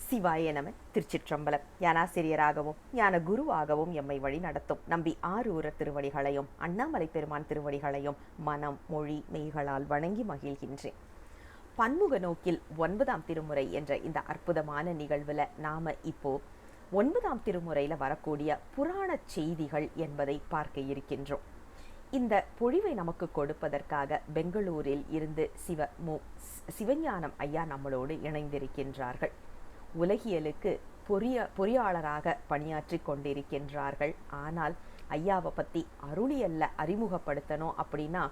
சிவாய நம. திருச்சிற்றம்பலம். ஞானாசிரியராகவும் ஞான குருவாகவும் எம்மை வழி நடத்தும் நம்பி ஆரூர திருவடிகளையும் அண்ணாமலை பெருமான் திருவடிகளையும் மனம் மொழி மெய்களால் வணங்கி மகிழ்கின்றேன். பன்முக நோக்கில் 9ஆம் திருமுறை என்ற இந்த அற்புதமான நிகழ்வில் நாம் இப்போ 9ஆம் திருமுறையில் வரக்கூடிய புராண செய்திகள் என்பதை பார்க்க இருக்கின்றோம். இந்த பொழிவை நமக்கு கொடுப்பதற்காக பெங்களூரில் இருந்து சிவஞானம் ஐயா நம்மளோடு இணைந்திருக்கின்றார்கள். உலகியலுக்கு பொறியாளராக பணியாற்றி கொண்டிருக்கின்றார்கள். ஆனால் ஐயாவை பற்றி அருளியல்ல அறிமுகப்படுத்தணும் அப்படின்னா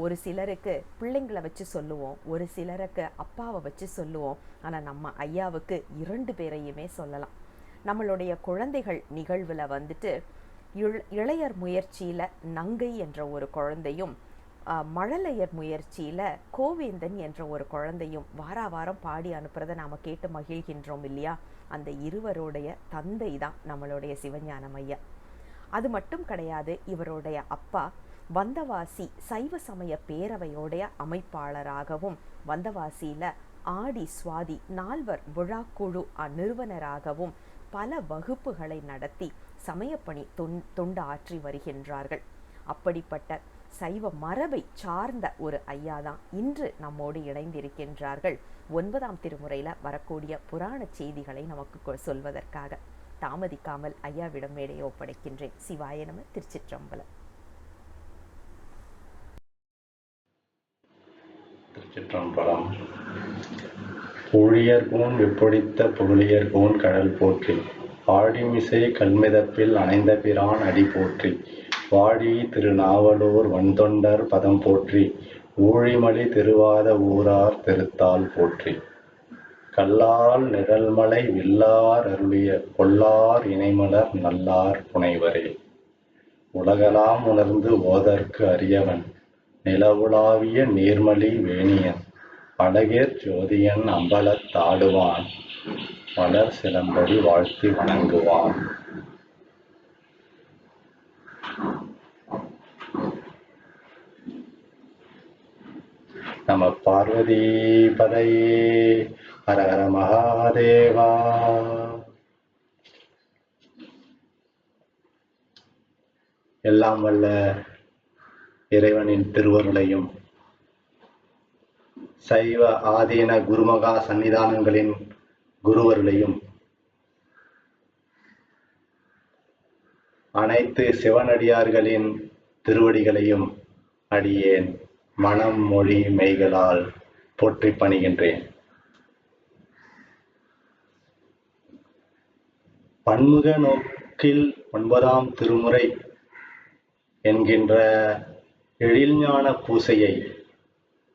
ஒரு சிலருக்கு பிள்ளைங்களை வச்சு சொல்லுவோம், ஒரு சிலருக்கு அப்பாவை வச்சு சொல்லுவோம். ஆனால் நம்ம ஐயாவுக்கு 2 பேரையுமே சொல்லலாம். நம்மளுடைய குழந்தைகள் நிகழ்வில் வந்துட்டு இளையர் முயற்சியில் நங்கை என்ற ஒரு குழந்தையும், மழலையர் முயற்சியில் கோவேந்தன் என்ற ஒரு குழந்தையும் வாரம் பாடி அனுப்புறதை நாம் கேட்டு மகிழ்கின்றோம் இல்லையா? அந்த இருவருடைய தந்தை தான் நம்மளுடைய சிவஞானம் ஐயா. அது மட்டும் கிடையாது, இவருடைய அப்பா வந்தவாசி சைவ சமய பேரவையோடைய அமைப்பாளராகவும், வந்தவாசியில் ஆடி சுவாதி 4 விழாக்குழு நிறுவனராகவும் பல வகுப்புகளை நடத்தி சமயப்பணி தொண்டு ஆற்றி வருகின்றார்கள். அப்படிப்பட்ட சைவ மரபை சார்ந்த ஒரு ஐயா தான் இன்று நம்மோடு இணைந்திருக்கின்றார்கள். 9ஆம் திருமுறையில் வரக்கூடிய புராண செய்திகளை நமக்கு சொல்வதற்காக. தாமதிக்காமல் ஐயாவிடம் மேடையை ஒப்படைக்கின்றேன். சிவாய நம. திருச்சிற்றம்பலம். திருச்சிற்றம்பலம். ஊழியர்கோன் வெப்பொடித்த புகழியர்கோன் கடல் போற்றி, ஆழிமிசை கல்மிதப்பில் அணைந்த பிரான் அடி போற்றி, வாழி திருநாவலூர் வன்தொண்டர் பதம் போற்றி, ஊழிமலி திருவாத ஊரார் திருத்தால் போற்றி, கல்லால் நிழல்மலை வில்லார் அருளிய கொல்லார் இணைமலர் நல்லார் புனைவரே, உலகலாம் உணர்ந்து ஓதற்கு அரியவன் நிலவுலாவிய நீர்மலி வேணியன், அழகிற் ஜோதியன் அம்பலத் தாடுவான் மலர் சிலம்படி வாழ்த்தி வணங்குவான். நம பார்வதி பதையே. ஹரஹர மகாதேவா. எல்லாம் வல்ல இறைவனின் திருவருளையும், சைவ ஆதீன குருமகா சன்னிதானங்களின் குருவருளையும், அனைத்து சிவனடியார்களின் திருவடிகளையும் அடியேன் மனம் மொழி மெய்களால் போற்றி பணிகின்றேன். பன்முக நோக்கில் 9ஆம் திருமுறை என்கின்ற எழில்ஞான பூசையை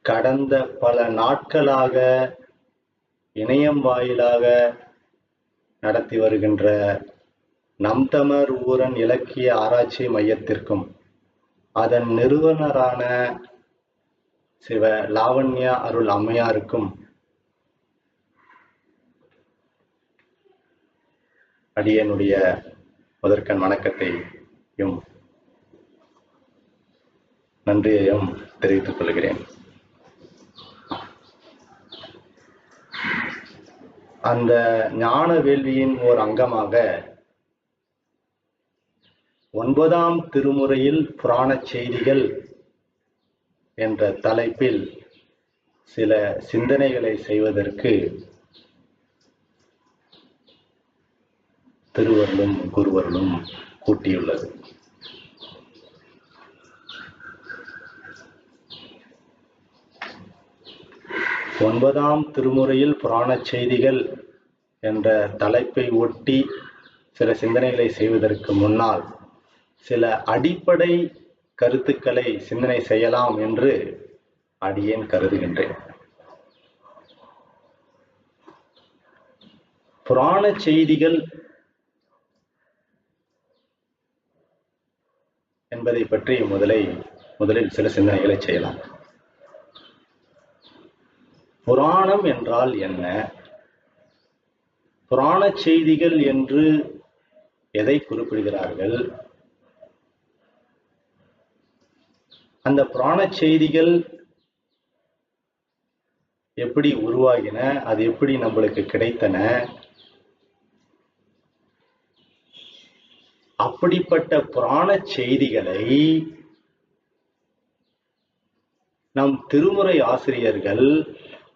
கடந்த பல நாட்களாக இணையம் வாயிலாக நடத்தி வருகின்ற நம் தமிழர் ஊரன் இலக்கிய ஆராய்ச்சி மையத்திற்கும் அதன் நிறுவனரான சிவ லாவண்யா அருள் அம்மையாருக்கும் அடியனுடைய முதற்கண் வணக்கத்தையும் நன்றியையும் தெரிவித்துக் கொள்கிறேன். அந்த ஞான வேள்வியின் ஓர் அங்கமாக 9ஆம் திருமுறையில் புராண செய்திகள் என்ற தலைப்பில் சில சிந்தனைகளை செய்வதற்கு திருவருளும் குருவருளும் கூட்டியுள்ளது. ஒன்பதாம் திருமுறையில் புராண செய்திகள் என்ற தலைப்பை ஒட்டி சில சிந்தனைகளை செய்வதற்கு முன்னால் சில அடிப்படை கருத்துக்களை சிந்தனை செய்யலாம் என்று அடியேன் கருதுகின்றேன். புராண செய்திகள் என்பதை பற்றி முதலில் சில சிந்தனைகளை செய்யலாம். புராணம் என்றால் என்ன? புராண செய்திகள் என்று எதை குறிப்பிடுகிறார்கள்? அந்த புராண செய்திகள் எப்படி உருவாகின, அது எப்படி நம்மளுக்கு கிடைத்தன, அப்படிப்பட்ட புராண செய்திகளை நம் திருமுறை ஆசிரியர்கள்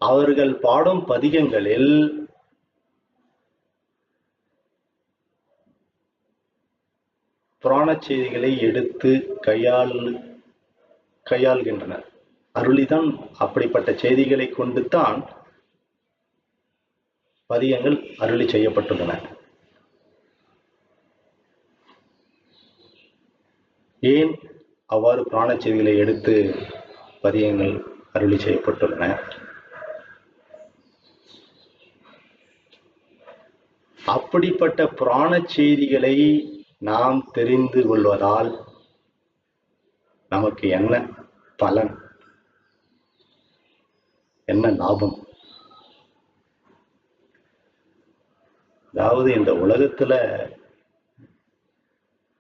அவர்கள் பாடும் பதிகங்களில் புராண செய்திகளை எடுத்து கையாள்கின்றனர். அருளிதான் அப்படிப்பட்ட செய்திகளை கொண்டுதான் பதிகங்கள் அருளி செய்யப்பட்டுள்ளன. ஏன் அவ்வாறு புராண செய்திகளை எடுத்து பதிகங்கள் அருளி செய்யப்பட்டுள்ளன? அப்படிப்பட்ட புராண செய்திகளை நாம் தெரிந்து கொள்வதால் நமக்கு என்ன பலன், என்ன லாபம்? அதாவது இந்த உலகத்துல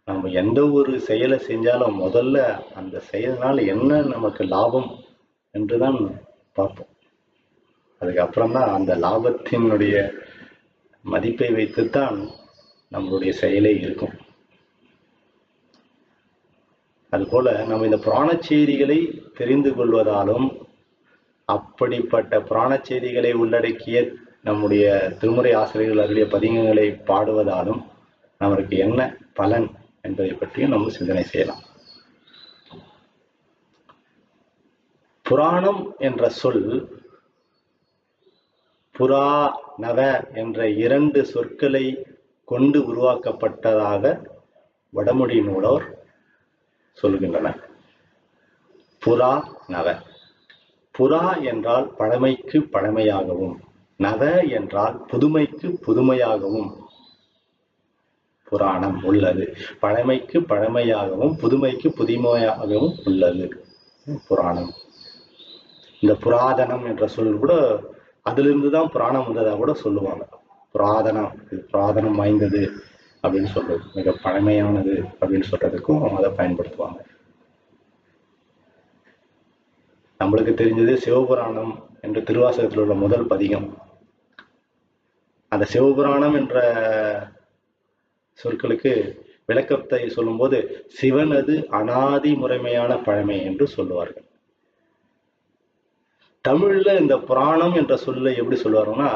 நம்ம எந்த ஒரு செயலை செஞ்சாலும் முதல்ல அந்த செயலினால் என்ன நமக்கு லாபம் என்றுதான் பார்ப்போம். அதுக்கப்புறம் தான் அந்த லாபத்தினுடைய மதிப்பை வைத்துத்தான் நம்மளுடைய செயலே இருக்கும். அதுபோல நம்ம இந்த புராண செய்திகளை தெரிந்து கொள்வதாலும் அப்படிப்பட்ட புராண செய்திகளை உள்ளடக்கிய நம்முடைய திருமுறை ஆசிரியர்கள் அருளிய பதிகங்களை பாடுவதாலும் நமக்கு என்ன பலன் என்பதை பற்றியும் நம்ம சிந்தனை செய்யலாம். புராணம் என்ற சொல் புரா நவ என்ற 2 சொற்களை கொண்டு உருவாக்கப்பட்டதாக வடமொழி நூலோர் சொல்கின்றனர். புரா நவ. புரா என்றால் பழமைக்கு பழமையாகவும், நவ என்றால் புதுமைக்கு புதுமையாகவும் புராணம் உள்ளது. பழமைக்கு பழமையாகவும் புதுமைக்கு புதுமையாகவும் உள்ளது புராணம். இந்த புராதனம் என்ற சொல் கூட அதிலிருந்து தான் புராணம் வந்ததாக கூட சொல்லுவாங்க. புராதனம், புராதனம் வாய்ந்தது அப்படின்னு சொல்றது, மிக பழமையானது அப்படின்னு சொல்றதுக்கும் அதை பயன்படுத்துவாங்க. நம்மளுக்கு தெரிஞ்சது சிவபுராணம் என்ற திருவாசகத்தில் உள்ள முதல் பதிகம். அந்த சிவபுராணம் என்ற சொற்களுக்கு விளக்கத்தை சொல்லும்போது சிவனது அனாதி முறைமையான பழமை என்று சொல்லுவார்கள். தமிழ்ல இந்த புராணம் என்ற சொல்லை எப்படி சொல்லுவாருன்னா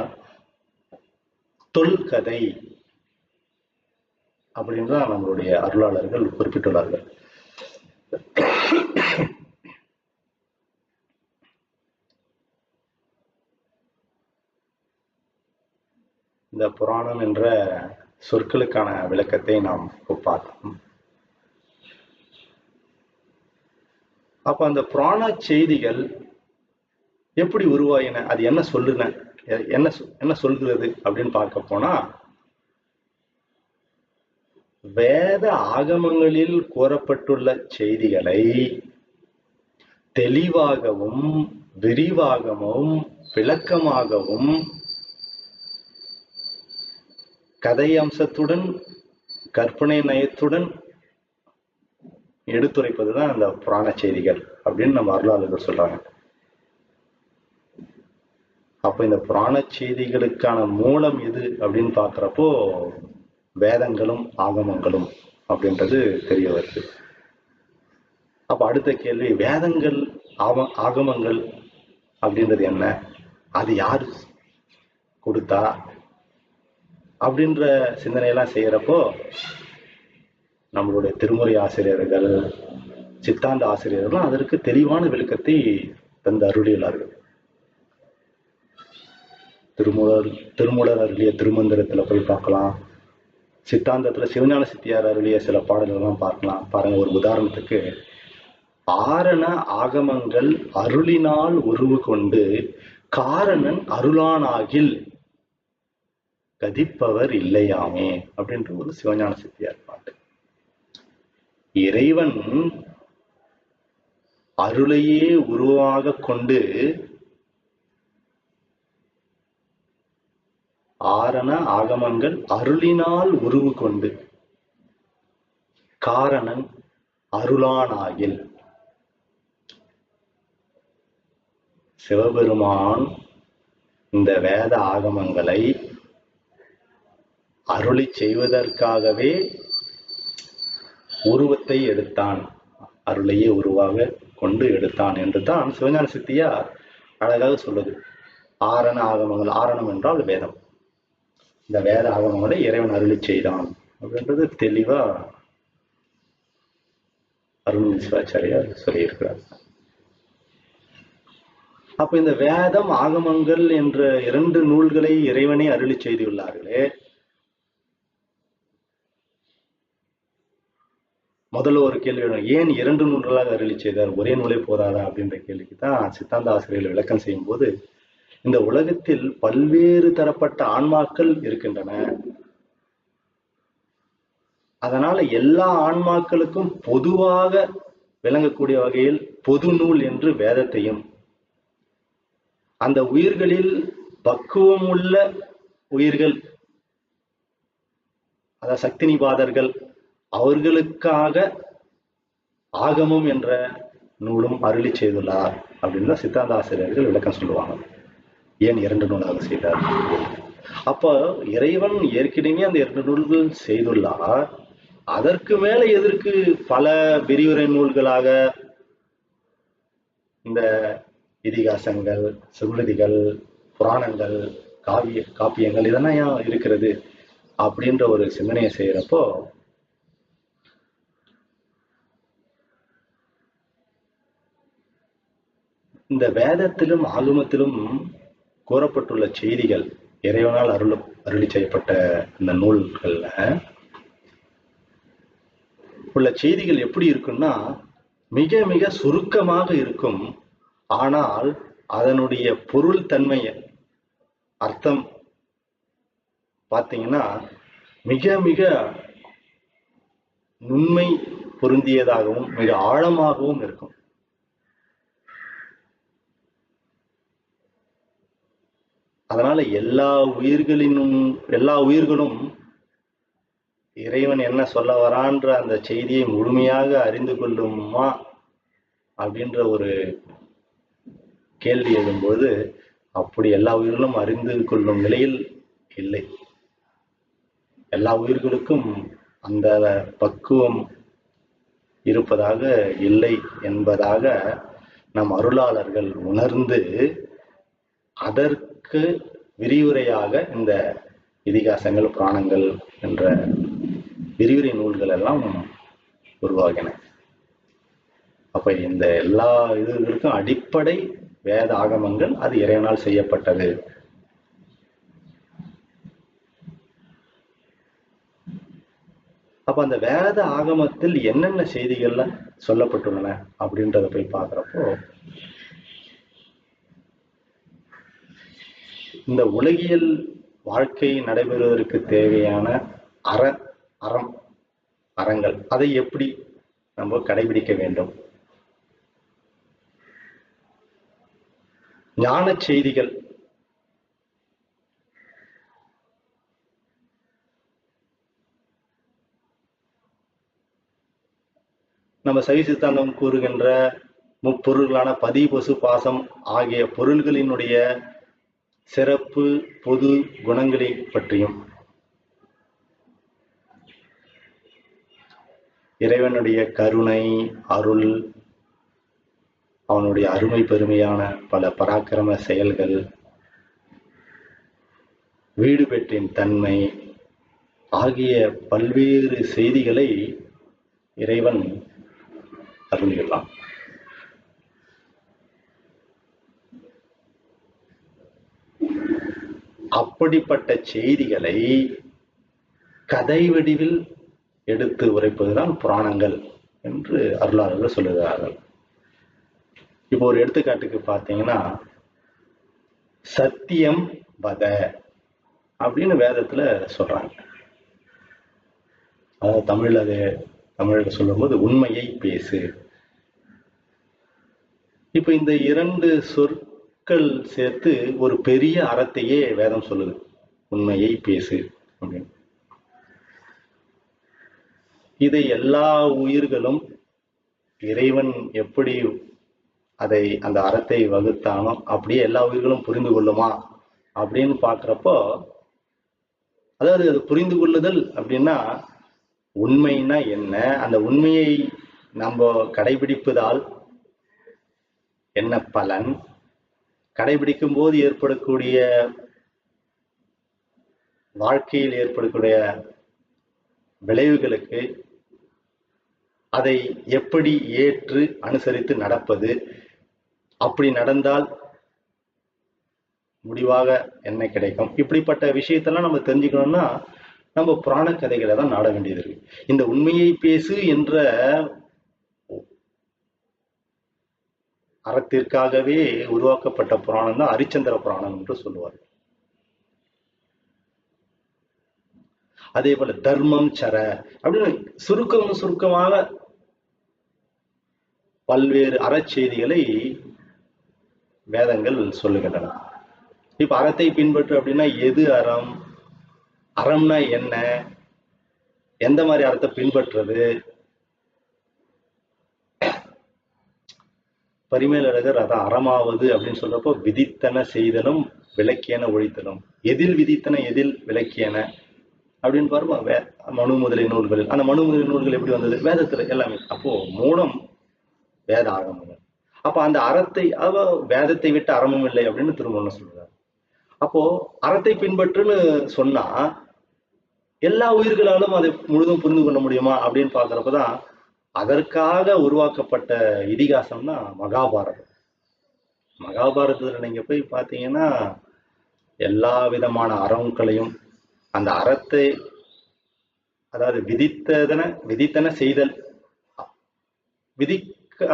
தொல்கதை அப்படின்னு தான் நம்மளுடைய அருளாளர்கள் குறிப்பிட்டுள்ளார்கள். இந்த புராணம் என்ற சொற்களுக்கான விளக்கத்தை நாம் பார்த்தோம். அப்ப அந்த புராண செய்திகள் எப்படி உருவாயின, அது என்ன சொல்லுன, என்ன சொல்கிறது அப்படின்னு பார்க்க போனா, வேத ஆகமங்களில் கூறப்பட்டுள்ள செய்திகளை தெளிவாகவும் விரிவாகவும் விளக்கமாகவும் கதை அம்சத்துடன் கற்பனை நயத்துடன் எடுத்துரைப்பதுதான் அந்த புராண செய்திகள் அப்படின்னு நம்ம அருளாளர்கள் சொல்றாங்க. அப்ப இந்த புராண செய்திகளுக்கான மூலம் எது அப்படின்னு பாக்குறப்போ வேதங்களும் ஆகமங்களும் அப்படின்றது தெரிய வருது. அப்ப அடுத்த கேள்வி, வேதங்கள் ஆகமங்கள் அப்படின்றது என்ன, அது யாரு கொடுத்தா அப்படின்ற சிந்தனையெல்லாம் செய்யறப்போ நம்மளுடைய திருமுறை ஆசிரியர்கள், சித்தாந்த ஆசிரியர்கள் அதற்கு தெளிவான விளக்கத்தை தந்து அருளியுள்ளார்கள். திருமூலர் அருளிய திருமந்திரத்துல போய் பார்க்கலாம். சித்தாந்தத்துல சிவஞான சித்தியார் அருளிய சில பாடல்கள்லாம் பார்க்கலாம். பாருங்க, ஒரு உதாரணத்துக்கு, ஆரண ஆகமங்கள் அருளினால் உருவு கொண்டு காரணன் அருளானாகில் கதிப்பவர் இல்லையாமே அப்படின்ற ஒரு சிவஞான சித்தியார் பாட்டு. இறைவன் அருளையே உருவாக கொண்டு ஆரண ஆகமங்கள் அருளினால் உருவு கொண்டு காரணன் அருளானாகில், சிவபெருமான் இந்த வேத ஆகமங்களை அருளி செய்வதற்காகவே உருவத்தை எடுத்தான், அருளையே உருவாக கொண்டு எடுத்தான் என்று தான் சிவஞான சித்தியார் அழகாக சொல்லுது. ஆரண ஆகமங்கள், ஆரணம் என்றால் வேதம், இந்த வேத ஆகமங்களை இறைவன் அருளி செய்தான் அப்படின்றது தெளிவா அருள் சிவாச்சாரியார் சொல்லியிருக்கிறார். அப்ப இந்த வேதம் ஆகமங்கள் என்ற 2 நூல்களை இறைவனை அருளி செய்துள்ளார்களே, முதல்ல ஒரு கேள்வி, ஏன் 2 நூல்களாக அருளி செய்தார், ஒரே நூலை போதாதா அப்படின்ற கேள்விக்கு தான் சித்தாந்த ஆசிரியர்கள் விளக்கம் செய்யும் போது, இந்த உலகத்தில் பல்வேறு தரப்பட்ட ஆன்மாக்கள் இருக்கின்றன. அதனால எல்லா ஆன்மாக்களுக்கும் பொதுவாக விளங்கக்கூடிய வகையில் பொது நூல் என்று வேதத்தையும், அந்த உயிர்களில் பக்குவம் உள்ள உயிர்கள், அதாவது சக்திநிபாதர்கள், அவர்களுக்காக ஆகமம் என்ற நூலும் அருளி செய்துள்ளார் அப்படின்னு தான் சித்தாந்த ஆசிரியர்கள் விளக்கம் சொல்லுவாங்க. ஏன் 2 நூலாக செய்தார்? அப்ப இறைவன் ஏற்கனவே அந்த 2 நூல்கள் செய்துள்ளார். அதற்கு மேல எதற்கு பல விரிவுரை நூல்களாக இந்த இதிகாசங்கள், சிறுநிதிகள், புராணங்கள், காப்பியங்கள் இதெல்லாம் ஏன் இருக்கிறது அப்படின்ற ஒரு சிந்தனையை செய்யறப்போ, இந்த வேதத்திலும் ஆகமத்திலும் கூறப்பட்டுள்ள செய்திகள், இறைவனால் அருளி செய்யப்பட்ட இந்த நூல்கள்ல உள்ள செய்திகள் எப்படி இருக்குன்னா, மிக மிக சுருக்கமாக இருக்கும். ஆனால் அதனுடைய பொருள் தன்மையை, அர்த்தம் பார்த்தீங்கன்னா மிக மிக நுண்மை பொருந்தியதாகவும் மிக ஆழமாகவும் இருக்கும். அதனால எல்லா உயிர்களும் இறைவன் என்ன சொல்ல வரான்ற அந்த செய்தியை முழுமையாக அறிந்து கொள்ளுமா அப்படின்ற ஒரு கேள்வி எழும்போது, அப்படி எல்லா உயிர்களும் அறிந்து கொள்ளும் நிலையில் இல்லை. எல்லா உயிர்களுக்கும் அந்த பக்குவம் இருப்பதாக இல்லை என்பதாக நம் அருளாளர்கள் உணர்ந்து, அதற்கு விரிவுரையாக இந்த இதிகாசங்கள், புராணங்கள் என்ற விரிவுரை நூல்கள் எல்லாம் உருவாகின. அப்ப இந்த எல்லா இதுகளுக்கும் அடிப்படை வேத ஆகமங்கள், அது இறைவனால் செய்யப்பட்டது. அப்ப அந்த வேத ஆகமத்தில் என்னென்ன செய்திகள்ல சொல்லப்பட்டுள்ளன அப்படின்றத போய் பார்க்கிறப்போ, இந்த உலகியல் வாழ்க்கை நடைபெறுவதற்கு தேவையான அறங்கள், அதை எப்படி நம்ம கடைபிடிக்க வேண்டும், ஞான செய்திகள், நம்ம சைவ சித்தாந்தம் கூறுகின்ற முப்பொருள்களான பதி, பசு, பாசம் ஆகிய பொருள்களினுடைய சிறப்பு பொது குணங்களை பற்றியும், இறைவனுடைய கருணை, அருள், அவனுடைய அருமை பெருமையான பல பராக்கிரம செயல்கள், வீடு பெற்றின் தன்மை ஆகிய பல்வேறு செய்திகளை இறைவன் அருளியுள்ளான். அப்படிப்பட்ட செய்திகளை கதை வடிவில் எடுத்து உரைப்பதுதான் புராணங்கள் என்று அருளாளர்கள் சொல்லுகிறார்கள். இப்போ ஒரு எடுத்துக்காட்டுக்கு பார்த்தீங்கன்னா, சத்தியம் வத அப்படின்னு வேதத்துல சொல்றாங்க. அதாவது தமிழ்ல சொல்லும்போது உண்மையை பேசு. இப்ப இந்த 2 சொற்கள் சேர்த்து ஒரு பெரிய அறத்தையே வேதம் சொல்லுது, உண்மையை பேசு அப்படின்னு. இதை எல்லா உயிர்களும் இறைவன் எப்படி அந்த அறத்தை வகுத்தானோ அப்படியே எல்லா உயிர்களும் புரிந்து கொள்ளுமா அப்படின்னு பாக்குறப்போ, அதாவது அது புரிந்து கொள்ளுதல் அப்படின்னா உண்மைன்னா என்ன, அந்த உண்மையை நம்ம கடைபிடிப்பதால் என்ன பலன், கடைபிடிக்கும் போது ஏற்படக்கூடிய வாழ்க்கையில் ஏற்படக்கூடிய விளைவுகளுக்கு அதை எப்படி ஏற்று அனுசரித்து நடப்பது, அப்படி நடந்தால் முடிவாக என்ன கிடைக்கும், இப்படிப்பட்ட விஷயத்தெல்லாம் நம்ம தெரிஞ்சுக்கணும்னா நம்ம புராண கதைகளை தான் நாட வேண்டியது இருக்கு. இந்த உண்மையை பேசு என்ற அறத்திற்காகவே உருவாக்கப்பட்ட புராணம் தான் அரிச்சந்திர புராணம் என்று சொல்லுவார். அதே போல தர்மம் சர அப்படின்னு சுருக்கமாக பல்வேறு அறச்செய்திகளை வேதங்கள் சொல்லுகின்றன. இப்ப அறத்தை பின்பற்று அப்படின்னா எது அறம், அறம்னா என்ன, எந்த மாதிரி அறத்தை பின்பற்றுறது. பரிமேலழகர் அதான் அறமாவது அப்படின்னு சொல்றப்போ விதித்தன செய்தலும் விளக்கியன ஒழித்தலும். எதில் விதித்தன எதில் விளக்கியன அப்படின்னு பாருங்க. மனு முதலிய நூல்கள், அந்த மனு முதலிய நூல்கள் எப்படி வந்தது, வேதத்துல எல்லாமே. அப்போ மூலம் வேத ஆகமங்கள். அப்ப அந்த அறத்தை வேதத்தை விட்டு அறமும் இல்லை அப்படின்னு திருமணம் சொல்றாரு. அப்போ அறத்தை பின்பற்றுன்னு சொன்னா எல்லா உயிர்களாலும் அதை முழுதும் புரிந்து கொள்ள முடியுமா அப்படின்னு பாக்குறப்பதான் அதற்காக உருவாக்கப்பட்ட இதிகாசம் தான் மகாபாரதம். மகாபாரதத்துல நீங்க போய் பாத்தீங்கன்னா எல்லா விதமான அறங்களையும், அந்த அறத்தை அதாவது விதித்தன செய்தல்,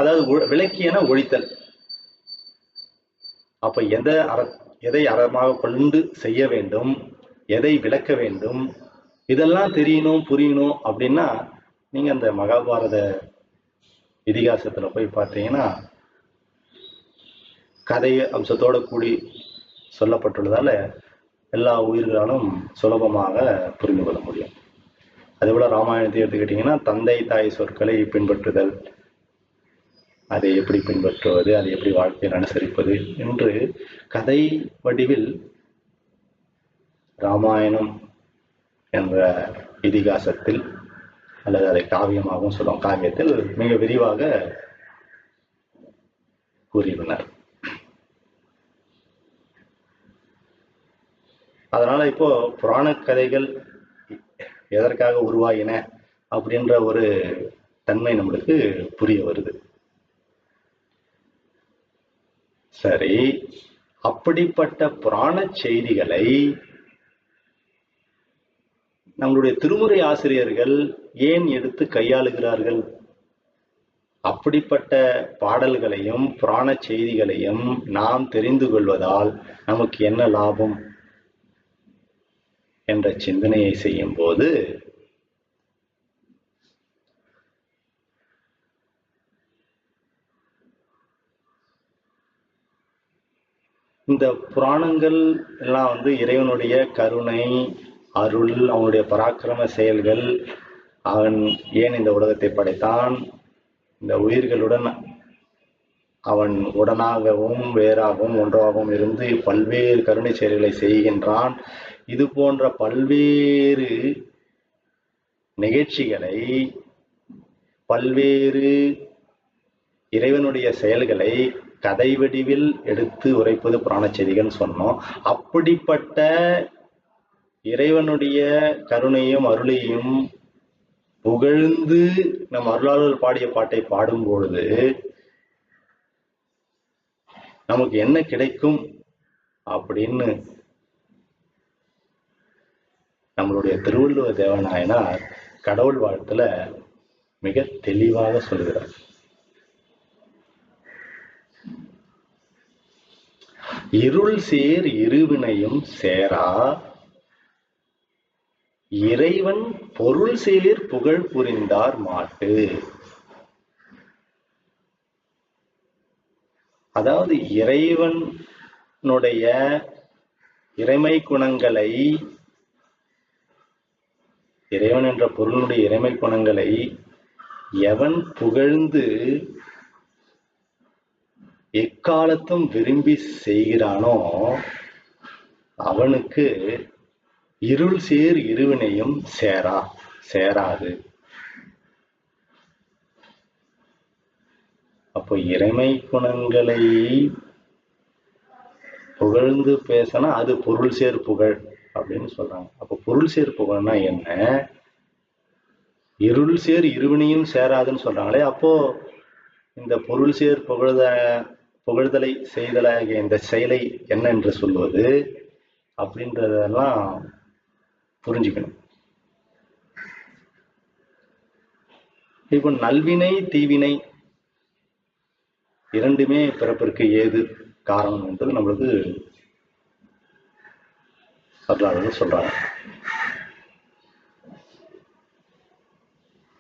அதாவது விளக்கியன ஒழித்தல். அப்ப எதை அறமாக கொண்டு செய்ய வேண்டும், எதை விளக்க வேண்டும், இதெல்லாம் தெரியணும் புரியணும் அப்படின்னா நீங்க அந்த மகாபாரத இதிகாசத்துல போய் பார்த்தீங்கன்னா கதை அம்சத்தோட கூடி சொல்லப்பட்டுள்ளதால எல்லா உயிர்களாலும் சுலபமாக புரிந்து கொள்ள முடியும். அதே போல ராமாயணத்தை எடுத்துக்கிட்டீங்கன்னா தந்தை தாய் சொற்களை பின்பற்றுதல், அதை எப்படி பின்பற்றுவது, அதை எப்படி வாழ்க்கையில் அனுசரிப்பது என்று கதை வடிவில் ராமாயணம் என்ற இதிகாசத்தில் அல்லது அதை காவியமாகவும் சொல்லுவோம், காவியத்தில் மிக விரிவாக கூறியுள்ளனர். அதனால இப்போ புராண கதைகள் எதற்காக உருவாகின அப்படின்ற ஒரு தன்மை நம்மளுக்கு புரிய வருது. சரி, அப்படிப்பட்ட புராண செய்திகளை நம்மளுடைய திருமுறை ஆசிரியர்கள் ஏன் எடுத்து கையாளுகிறார்கள்? அப்படிப்பட்ட பாடல்களையும் புராண செய்திகளையும் நாம் தெரிந்து கொள்வதால் நமக்கு என்ன லாபம் என்ற சிந்தனையை செய்யும் போது இந்த புராணங்கள் எல்லாம் இறைவனுடைய கருணை, அருள், அவனுடைய பராக்கிரம செயல்கள், அவன் ஏன் இந்த உலகத்தை படைத்தான், இந்த உயிர்களுடன் அவன் உடனாகவும் வேறாகவும் ஒன்றாகவும் இருந்து பல்வேறு கருணை செயல்களை செய்கின்றான். இது போன்ற பல்வேறு நிகழ்ச்சிகளை, பல்வேறு இறைவனுடைய செயல்களை கதை வடிவில் எடுத்து உரைப்பது புராண செய்திகள் சொன்னோம். அப்படிப்பட்ட இறைவனுடைய கருணையும் அருளையும் புகழ்ந்து நம் அருளாளர் பாடிய பாட்டை பாடும் பொழுது நமக்கு என்ன கிடைக்கும் அப்படின்னு நம்மளுடைய திருவள்ளுவர் தேவநாயனார் கடவுள் வாழ்த்துல மிக தெளிவாக சொல்கிறார். இருள் சேர் இருவினையும் சேரா இறைவன் பொருள் சேர் புகழ் புரிந்தார் மாட்டு. அதாவது இறைவனுடைய இறைமை குணங்களை, இறைவன் என்ற பொருளுடைய இறைமை குணங்களை எவன் புகழ்ந்து எக்காலத்தும் விரும்பி செய்கிறானோ அவனுக்கு இருள் சேர் இருவினையும் சேரா. சேராது. அப்போ இறைமை குணங்களை புகழ்ந்து பேசினா அது பொருள் சேர் புகழ் அப்படின்னு சொல்றாங்க. அப்போ பொருள் சேர் புகழ்னா என்ன? இருள் சேர் இருவினையும் சேராதுன்னு சொல்றாங்களே, அப்போ இந்த பொருள் சேர் புகழ்தலை செய்தலாகிய இந்த செயலை என்ன என்று சொல்வது அப்படின்றதெல்லாம் புரிஞ்சுக்கணும். இப்போ நல்வினை தீவினை இரண்டுமே பிறப்பிற்கு ஏது காரணம் என்பது நம்மளுக்கு வரலாறு சொல்றாங்க.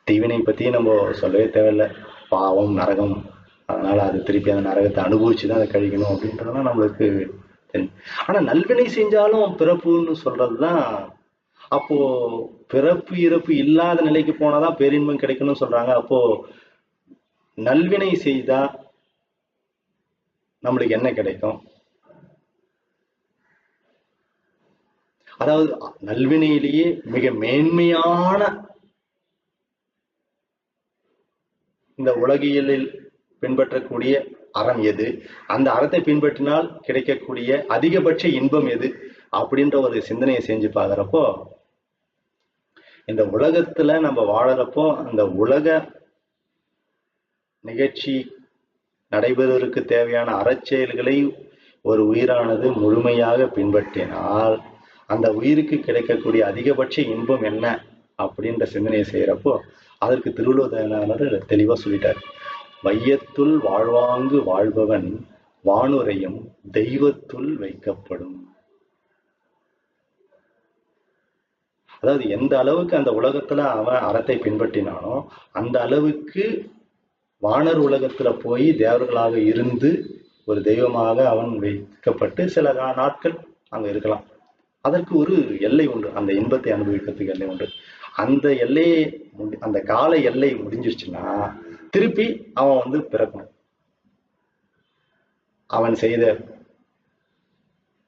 தீவினை பத்தி நம்ம சொல்லவே தேவையில்லை. பாவம், நரகம், அதனால அது திருப்பி அந்த நரகத்தை அனுபவிச்சுதான் அதை கழிக்கணும் அப்படின்றதுலாம் நம்மளுக்கு தெரியும். ஆனா நல்வினை செஞ்சாலும் பிறப்புன்னு சொல்றதுதான். அப்போ பிறப்பு இறப்பு இல்லாத நிலைக்கு போனாதான் பேரின்பம் கிடைக்கணும்னு சொல்றாங்க. அப்போ நல்வினை செய்தா நம்மளுக்கு என்ன கிடைக்கும்? அதாவது நல்வினையிலேயே மிக மேன்மையான இந்த உலகியலில் பின்பற்றக்கூடிய அறம் எது, அந்த அறத்தை பின்பற்றினால் கிடைக்கக்கூடிய அதிகபட்ச இன்பம் எது அப்படின்ற ஒரு சிந்தனையை செஞ்சு பார்க்குறப்போ, இந்த உலகத்துல நம்ம வாழறப்போ அந்த உலக நிகழ்ச்சி நடைபெறுவதற்கு தேவையான அறச்செயல்களை ஒரு உயிரானது முழுமையாக பின்பற்றினால் அந்த உயிருக்கு கிடைக்கக்கூடிய அதிகபட்ச இன்பம் என்ன அப்படின்ற சிந்தனையை செய்யறப்போ அதற்கு திருவள்ளுவர் தெளிவா சொல்லிட்டார். வையத்துள் வாழ்வாங்கு வாழ்பவன் வானுரையும் தெய்வத்துள் வைக்கப்படும். அதாவது எந்த அளவுக்கு அந்த உலகத்துல அவன் அறத்தை பின்பற்றினானோ அந்த அளவுக்கு வானர் உலகத்துல போய் தேவர்களாக இருந்து ஒரு தெய்வமாக அவன் வைக்கப்பட்டு சில நாட்கள் அங்க இருக்கலாம். அதற்கு ஒரு எல்லை உண்டு, அந்த இன்பத்தை அனுபவிக்கிறதுக்கு எல்லை உண்டு. அந்த எல்லையை அந்த கால எல்லை முடிஞ்சிருச்சுன்னா திருப்பி அவன் பிறக்கணும். அவன் செய்த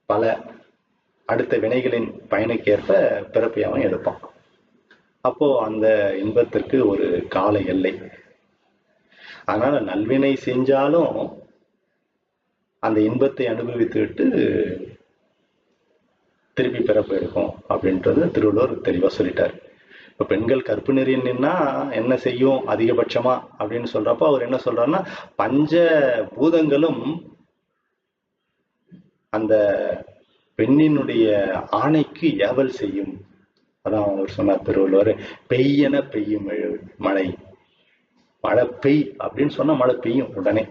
பல அடுத்த வினைகளின் பயனுக்கேற்ப பிறப்பை அவன் எடுப்பான். அப்போ அந்த இன்பத்திற்கு ஒரு கால எல்லை. அதனால நல்வினை செஞ்சாலும் அந்த இன்பத்தை அனுபவித்து விட்டு திருப்பி பிறப்பு எடுக்கும் அப்படின்றது திருவள்ளுவர் தெளிவா சொல்லிட்டார். இப்ப பெண்கள் கற்பு நெறியில் நின்னா என்ன செய்யும் அதிகபட்சமா அப்படின்னு சொல்றப்போ அவர் என்ன சொல்றாருன்னா, பஞ்ச பூதங்களும் அந்த பெண்ணினுடைய ஆணைக்கு ஏவல் செய்யும். அதான் அவர் சொன்னார் திருவள்ளுவர், பெய்யென பெய்யும் மழை, மழை பெய் அப்படின்னு சொன்னா மழை பெய்யும் உடனே.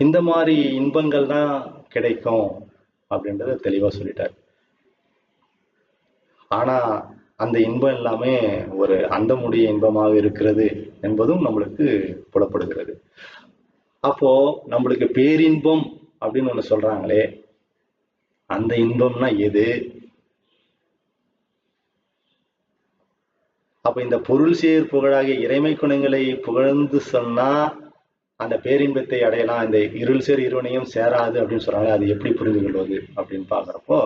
இந்த மாதிரி இன்பங்கள் தான் கிடைக்கும் அப்படின்றத தெளிவா சொல்லிட்டார். ஆனா அந்த இன்பம் எல்லாமே ஒரு அந்தமுடைய இன்பமாக இருக்கிறது என்பதும் நம்மளுக்கு புலப்படுகிறது. அப்போ நம்மளுக்கு பேரின்பம் அப்படின்னு ஒண்ணு சொல்றாங்களே, அந்த இன்பம்னா எது? அப்ப இந்த பொருள் சேர் புகழாகிய இறைமை குணங்களை புகழ்ந்து சொன்னா அந்த பேரின்பத்தை அடையலாம், இந்த இருள் சேர் இருவனையும் சேராது அப்படின்னு சொல்றாங்க. அது எப்படி புரிந்து கொள்வது அப்படின்னு பாக்குறப்போ,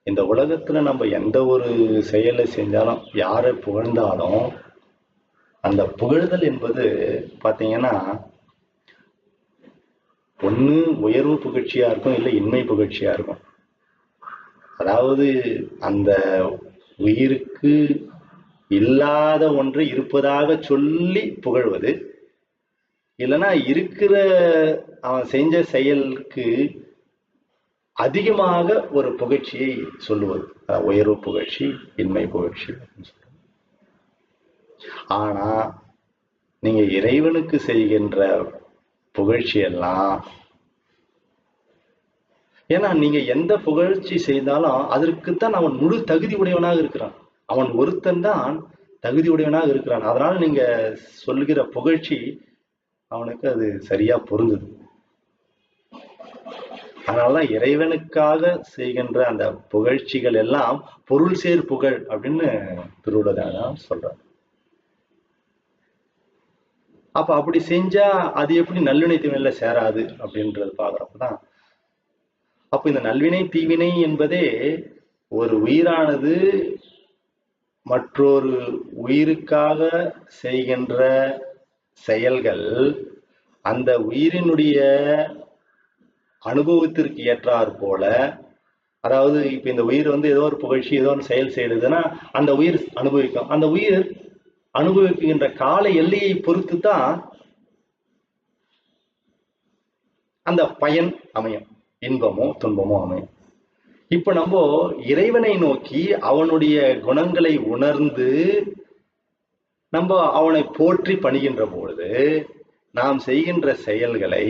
இந்த உலகத்துல நம்ம எந்த ஒரு செயலை செஞ்சாலும் யாரை புகழ்ந்தாலும் அந்த புகழ்தல் என்பது பாத்தீங்கன்னா ஒண்ணு உயர்வு புகழ்ச்சியா இருக்கும், இல்லை இன்மை புகழ்ச்சியா இருக்கும். அதாவது அந்த உயிருக்கு இல்லாத ஒன்று இருப்பதாக சொல்லி புகழ்வது, இல்லைன்னா இருக்கிற அவன் செஞ்ச செயலுக்கு அதிகமாக ஒரு புகழ்ச்சியை சொல்லுவது, உயர்வு புகழ்ச்சி, இன்மை புகழ்ச்சி. ஆனா நீங்க இறைவனுக்கு செய்கின்ற புகழ்ச்சி எல்லாம், ஏன்னா நீங்க எந்த புகழ்ச்சி செய்தாலும் அதற்குத்தான் அவன் முழு தகுதி உடையவனாக இருக்கிறான். அவன் ஒருத்தன் தான் தகுதி உடையவனாக இருக்கிறான். அதனால நீங்க சொல்லுகிற புகழ்ச்சி அவனுக்கு அது சரியா பொருந்துது. அதனாலதான் இறைவனுக்காக செய்கின்ற அந்த புகழ்ச்சிகள் எல்லாம் பொருள் சேர் புகழ் அப்படின்னு திருவள்ளுவர் சொல்றார். அப்ப அப்படி செஞ்சா அது எப்படி நல்லிணை தீமையில சேராது அப்படின்றது பாக்குறப்பதான் அப்ப இந்த நல்வினை தீவினை என்பதே ஒரு உயிரானது மற்றொரு உயிருக்காக செய்கின்ற செயல்கள் அந்த உயிரினுடைய அனுபவத்திற்கு ஏற்றாற் போல, அதாவது இப்ப இந்த உயிர் ஏதோ ஒரு புகழ்ச்சி ஏதோ ஒரு செயல் செய்யுதுன்னா அந்த உயிர் அனுபவிக்கும். அந்த உயிர் அனுபவிக்கின்ற கால எல்லையை பொறுத்து தான் அந்த பயன் அமையும், இன்பமோ துன்பமோ அமையும். இப்ப நம்ம இறைவனை நோக்கி அவனுடைய குணங்களை உணர்ந்து நம்ம அவனை போற்றி பணிகின்ற பொழுது நாம் செய்கின்ற செயல்களை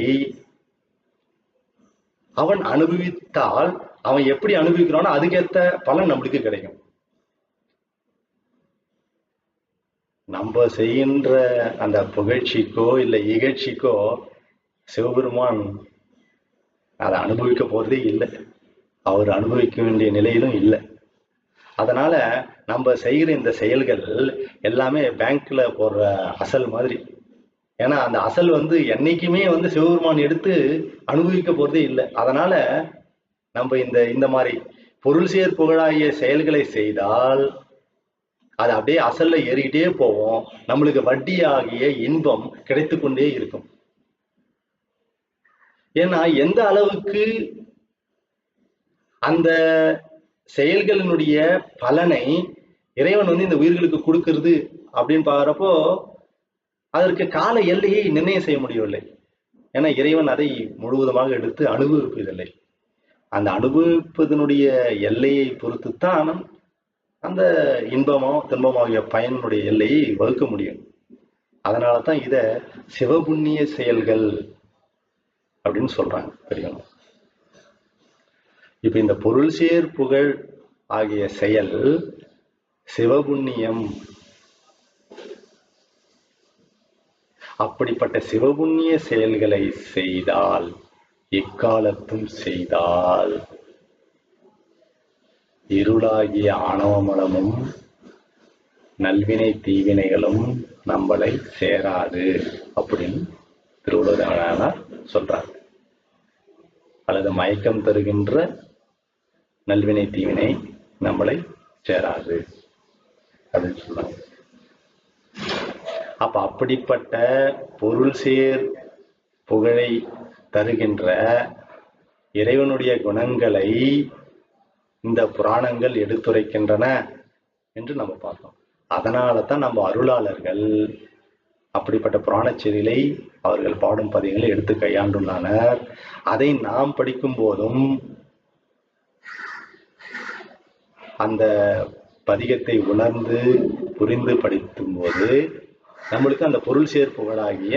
அவன் அனுபவித்தால் அவன் எப்படி அனுபவிக்கிறானோ அதுக்கேற்ற பலன் நம்மளுக்கு கிடைக்கும். நம்ம செய்கின்ற அந்த புகழ்ச்சிக்கோ இல்லை இகழ்ச்சிக்கோ சிவபெருமான் அதை அனுபவிக்க போறதே இல்லை, அவர் அனுபவிக்க வேண்டிய நிலையிலும் இல்லை. அதனால நம்ம செய்கிற இந்த செயல்கள் எல்லாமே பேங்க்ல போடுற அசல் மாதிரி. ஏன்னா அந்த அசல் என்னைக்குமே சிவபெருமான் எடுத்து அனுபவிக்க போறதே இல்லை. அதனால நம்ம இந்த மாதிரி பொருள் சேர் புகழாகிய செயல்களை செய்தால் அது அப்படியே அசல்ல ஏறிக்கிட்டே போவோம், நம்மளுக்கு வட்டி ஆகிய இன்பம் கிடைத்து கொண்டே இருக்கும். ஏன்னா எந்த அளவுக்கு அந்த செயல்களினுடைய பலனை இறைவன் இந்த உயிர்களுக்கு கொடுக்கிறது அப்படின்னு பாக்குறப்போ அதற்கு கால எல்லையை நிர்ணயம் செய்ய முடியவில்லை. ஏன்னா இறைவன் அதை முழுவதுமாக எடுத்து அனுபவிப்பதில்லை. அந்த அனுபவிப்பதனுடைய எல்லையை பொறுத்துத்தான் அந்த இன்பமோ துன்பமாகிய பயனுடைய எல்லையை வகுக்க முடியும். அதனாலதான் இத சிவபுண்ணிய செயல்கள் அப்படின்னு சொல்றாங்க பெரியவங்க. இப்ப இந்த பொருள் சேர் புகழ் ஆகிய செயல் சிவபுண்ணியம். அப்படிப்பட்ட சிவபுண்ணிய செயல்களை செய்தால், எக்காலத்தும் செய்தால், இருளாகிய ஆணவமலமும் நல்வினை தீவினைகளும் நம்மளை சேராது அப்படின்னு திருவள்ளுவர் சொல்றார். அல்லது மயக்கம் தருகின்ற நல்வினை தீவினை நம்மளை சேராது அப்படின்னு சொல்றாங்க. அப்ப அப்படிப்பட்ட பொருள் சேர் புகழை தருகின்ற இறைவனுடைய குணங்களை இந்த புராணங்கள் எடுத்துரைக்கின்றன என்று நம்ம பார்த்தோம். அதனால தான் நம்ம அருளாளர்கள் அப்படிப்பட்ட புராண செய்திகளை அவர்கள் பாடும் பதிகளை எடுத்து கையாண்டுள்ளனர். அதை நாம் படிக்கும் போதும் அந்த பதிகத்தை உணர்ந்து புரிந்து படிக்கும் போது நம்மளுக்கு அந்த பொருள் சேர் புகழாகிய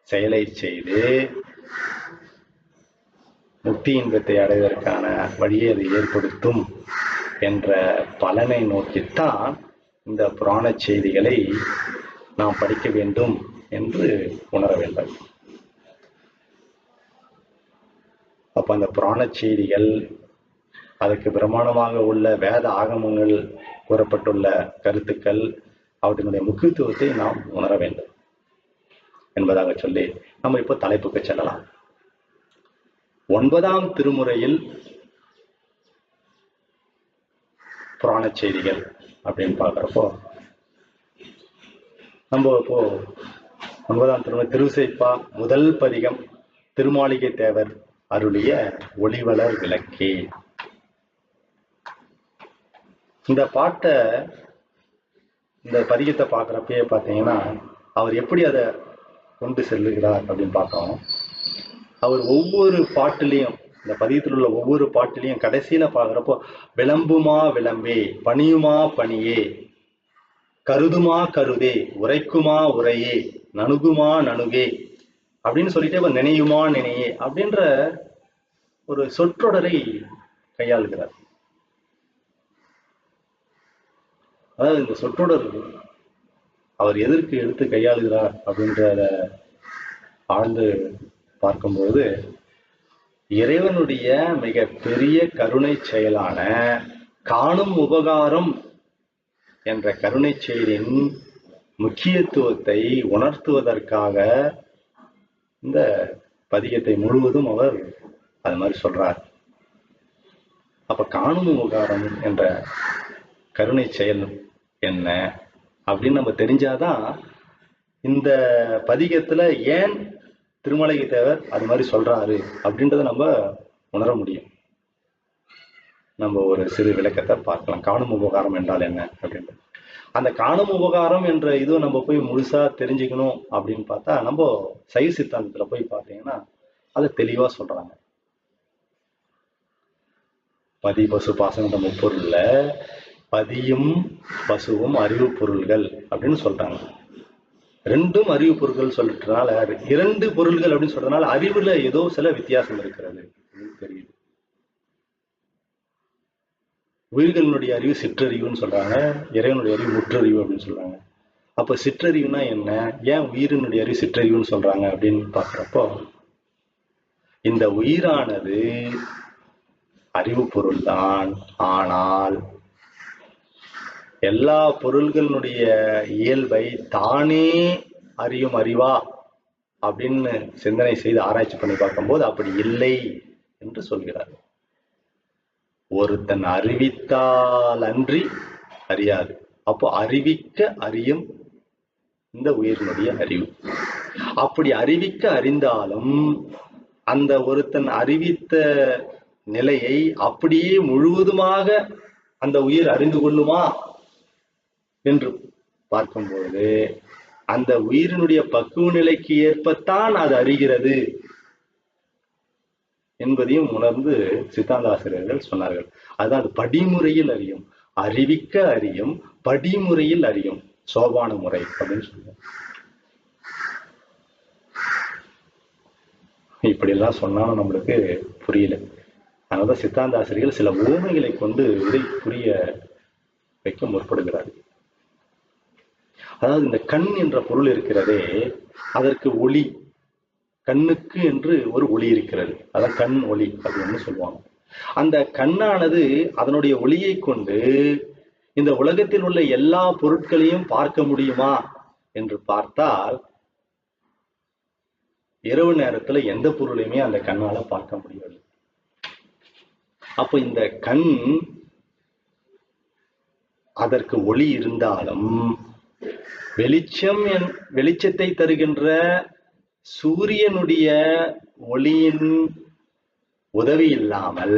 செயலை செய்து முக்தி இன்பத்தை அடைவதற்கான வழியை அதை ஏற்படுத்தும் என்ற பலனை நோக்கித்தான் இந்த புராண செய்திகளை நாம் படிக்க வேண்டும் என்று உணர வேண்டும். அப்ப அந்த புராண செய்திகள், அதற்கு பிரமாணமாக உள்ள வேத ஆகமங்கள் கூறப்பட்டுள்ள கருத்துக்கள், அவற்றினுடைய முக்கியத்துவத்தை நாம் உணர வேண்டும் என்பதாக சொல்லி நம்ம இப்போ தலைப்புக்கு செல்லலாம். 9ஆம் திருமுறையில் புராண செய்திகள் அப்படின்னு பார்க்கிறப்போ நம்ம இப்போ 9ஆம் திருமுறை திருவிசைப்பா முதல் பதிகம் திருமாளிகை தேவர் அருளிய ஒளிவளர் விளக்கே. இந்த பாட்டை, இந்த பதிகத்தை பார்க்குறப்பயே பார்த்தீங்கன்னா அவர் எப்படி அதை கொண்டு செல்லுகிறார் அப்படின்னு பார்க்கணும். அவர் ஒவ்வொரு பாட்டிலையும், இந்த பதிகத்தில் உள்ள ஒவ்வொரு பாட்டிலையும் கடைசியில பார்க்குறப்போ விளம்புமா விளம்பே, பணியுமா பணியே, கருதுமா கருதே, உரைக்குமா உரையே, நணுகுமா நணுகே அப்படின்னு சொல்லிட்டு நினையுமா நினையே அப்படின்ற ஒரு சொற்றொடரை கையாளுகிறார். அதாவது இந்த சொற்றொடர் அவர் எதற்கு எடுத்து கையாளுகிறார் அப்படின்றத ஆழ்ந்து பார்க்கும்போது இறைவனுடைய மிக பெரிய கருணை செயலான காணும் உபகாரம் என்ற கருணை செயலின் முக்கியத்துவத்தை உணர்த்துவதற்காக இந்த பதிகத்தை முழுவதும் அவர் அது மாதிரி சொல்றார். அப்ப காணும் உபகாரம் என்ற கருணை செயல் என்ன அப்படின்னு நம்ம தெரிஞ்சாதான் இந்த பதிகத்துல ஏன் திருமலை தேவர் அது மாதிரி சொல்றாரு அப்படின்றத நம்ம உணர முடியும். நம்ம ஒரு சிறு விளக்கத்தை பார்க்கலாம். காணும் உபகாரம் என்றால் என்ன அப்படின்றது. அந்த காணும் உபகாரம் என்ற இதுவும் நம்ம போய் முழுசா தெரிஞ்சுக்கணும் அப்படின்னு பார்த்தா நம்ம சைவ சித்தாந்தத்துல போய் பார்த்தீங்கன்னா அதை தெளிவா சொல்றாங்க. பதி பசு பாசன முப்பொருள்ல பதியும் பசுவும் அறிவு பொருள்கள் அப்படின்னு சொல்றாங்க. ரெண்டும் அறிவு பொருள்கள் சொல்றதுனால இரண்டு பொருள்கள் அப்படின்னு சொல்றதுனால அறிவுல ஏதோ சில வித்தியாசம் இருக்கிறது தெரியுது. உயிர்களினுடைய அறிவு சிற்றறிவுன்னு சொல்றாங்க, இறைவனுடைய அறிவு முற்றறிவு அப்படின்னு சொல்றாங்க. அப்ப சிற்றறிவுனா என்ன, ஏன் உயிரினுடைய அறிவு சிற்றறிவுன்னு சொல்றாங்க அப்படின்னு பாக்குறப்போ, இந்த உயிரானது அறிவு பொருள் தான். ஆனால் எல்லா பொருள்களுடைய இயல்பை தானே அறியும் அறிவா அப்படின்னு சிந்தனை செய்து ஆராய்ச்சி பண்ணி பார்க்கும்போது அப்படி இல்லை என்று சொல்கிறார். ஒருத்தன் அறிவித்தால் அன்றி அறியாது. அப்போ அறிவிக்க அறியும் இந்த உயிரினுடைய அறிவு. அப்படி அறிவிக்க அறிந்தாலும் அந்த ஒருத்தன் அறிவித்த நிலையை அப்படியே முழுவதுமாக அந்த உயிர் அறிந்து கொள்ளுமா என்று பார்க்கும்போது அந்த உயிரினுடைய பக்குவ நிலைக்கு ஏற்பத்தான் அது அறிகிறது என்பதையும் உணர்ந்து சித்தாந்த ஆசிரியர்கள் சொன்னார்கள். அதுதான் அது படிமுறையில் அறியும், அறிவிக்க அறியும், படிமுறையில் அறியும், சோபான முறை அப்படின்னு சொல்லுவோம். இப்படி எல்லாம் சொன்னாலும் நம்மளுக்கு புரியல. அதனால சித்தாந்த ஆசிரியர்கள் சில ஊமைகளை கொண்டு இதை புரிய வைக்க முற்படுகிறார்கள். அதாவது இந்த கண் என்ற பொருள் இருக்கிறதே, அதற்கு ஒளி, கண்ணுக்கு என்று ஒரு ஒளி இருக்கிறது. அதான் கண் ஒளி அப்படின்னு சொல்லுவாங்க. அந்த கண்ணானது அதனுடைய ஒளியை கொண்டு இந்த உலகத்தில் உள்ள எல்லா பொருட்களையும் பார்க்க முடியுமா என்று பார்த்தால் இரவு நேரத்துல எந்த பொருளையுமே அந்த கண்ணால பார்க்க முடியாது. அப்ப இந்த கண் அதற்கு ஒளி இருந்தாலும் வெளிச்சத்தை தருகின்ற சூரியனுடைய ஒளியின் உதவி இல்லாமல்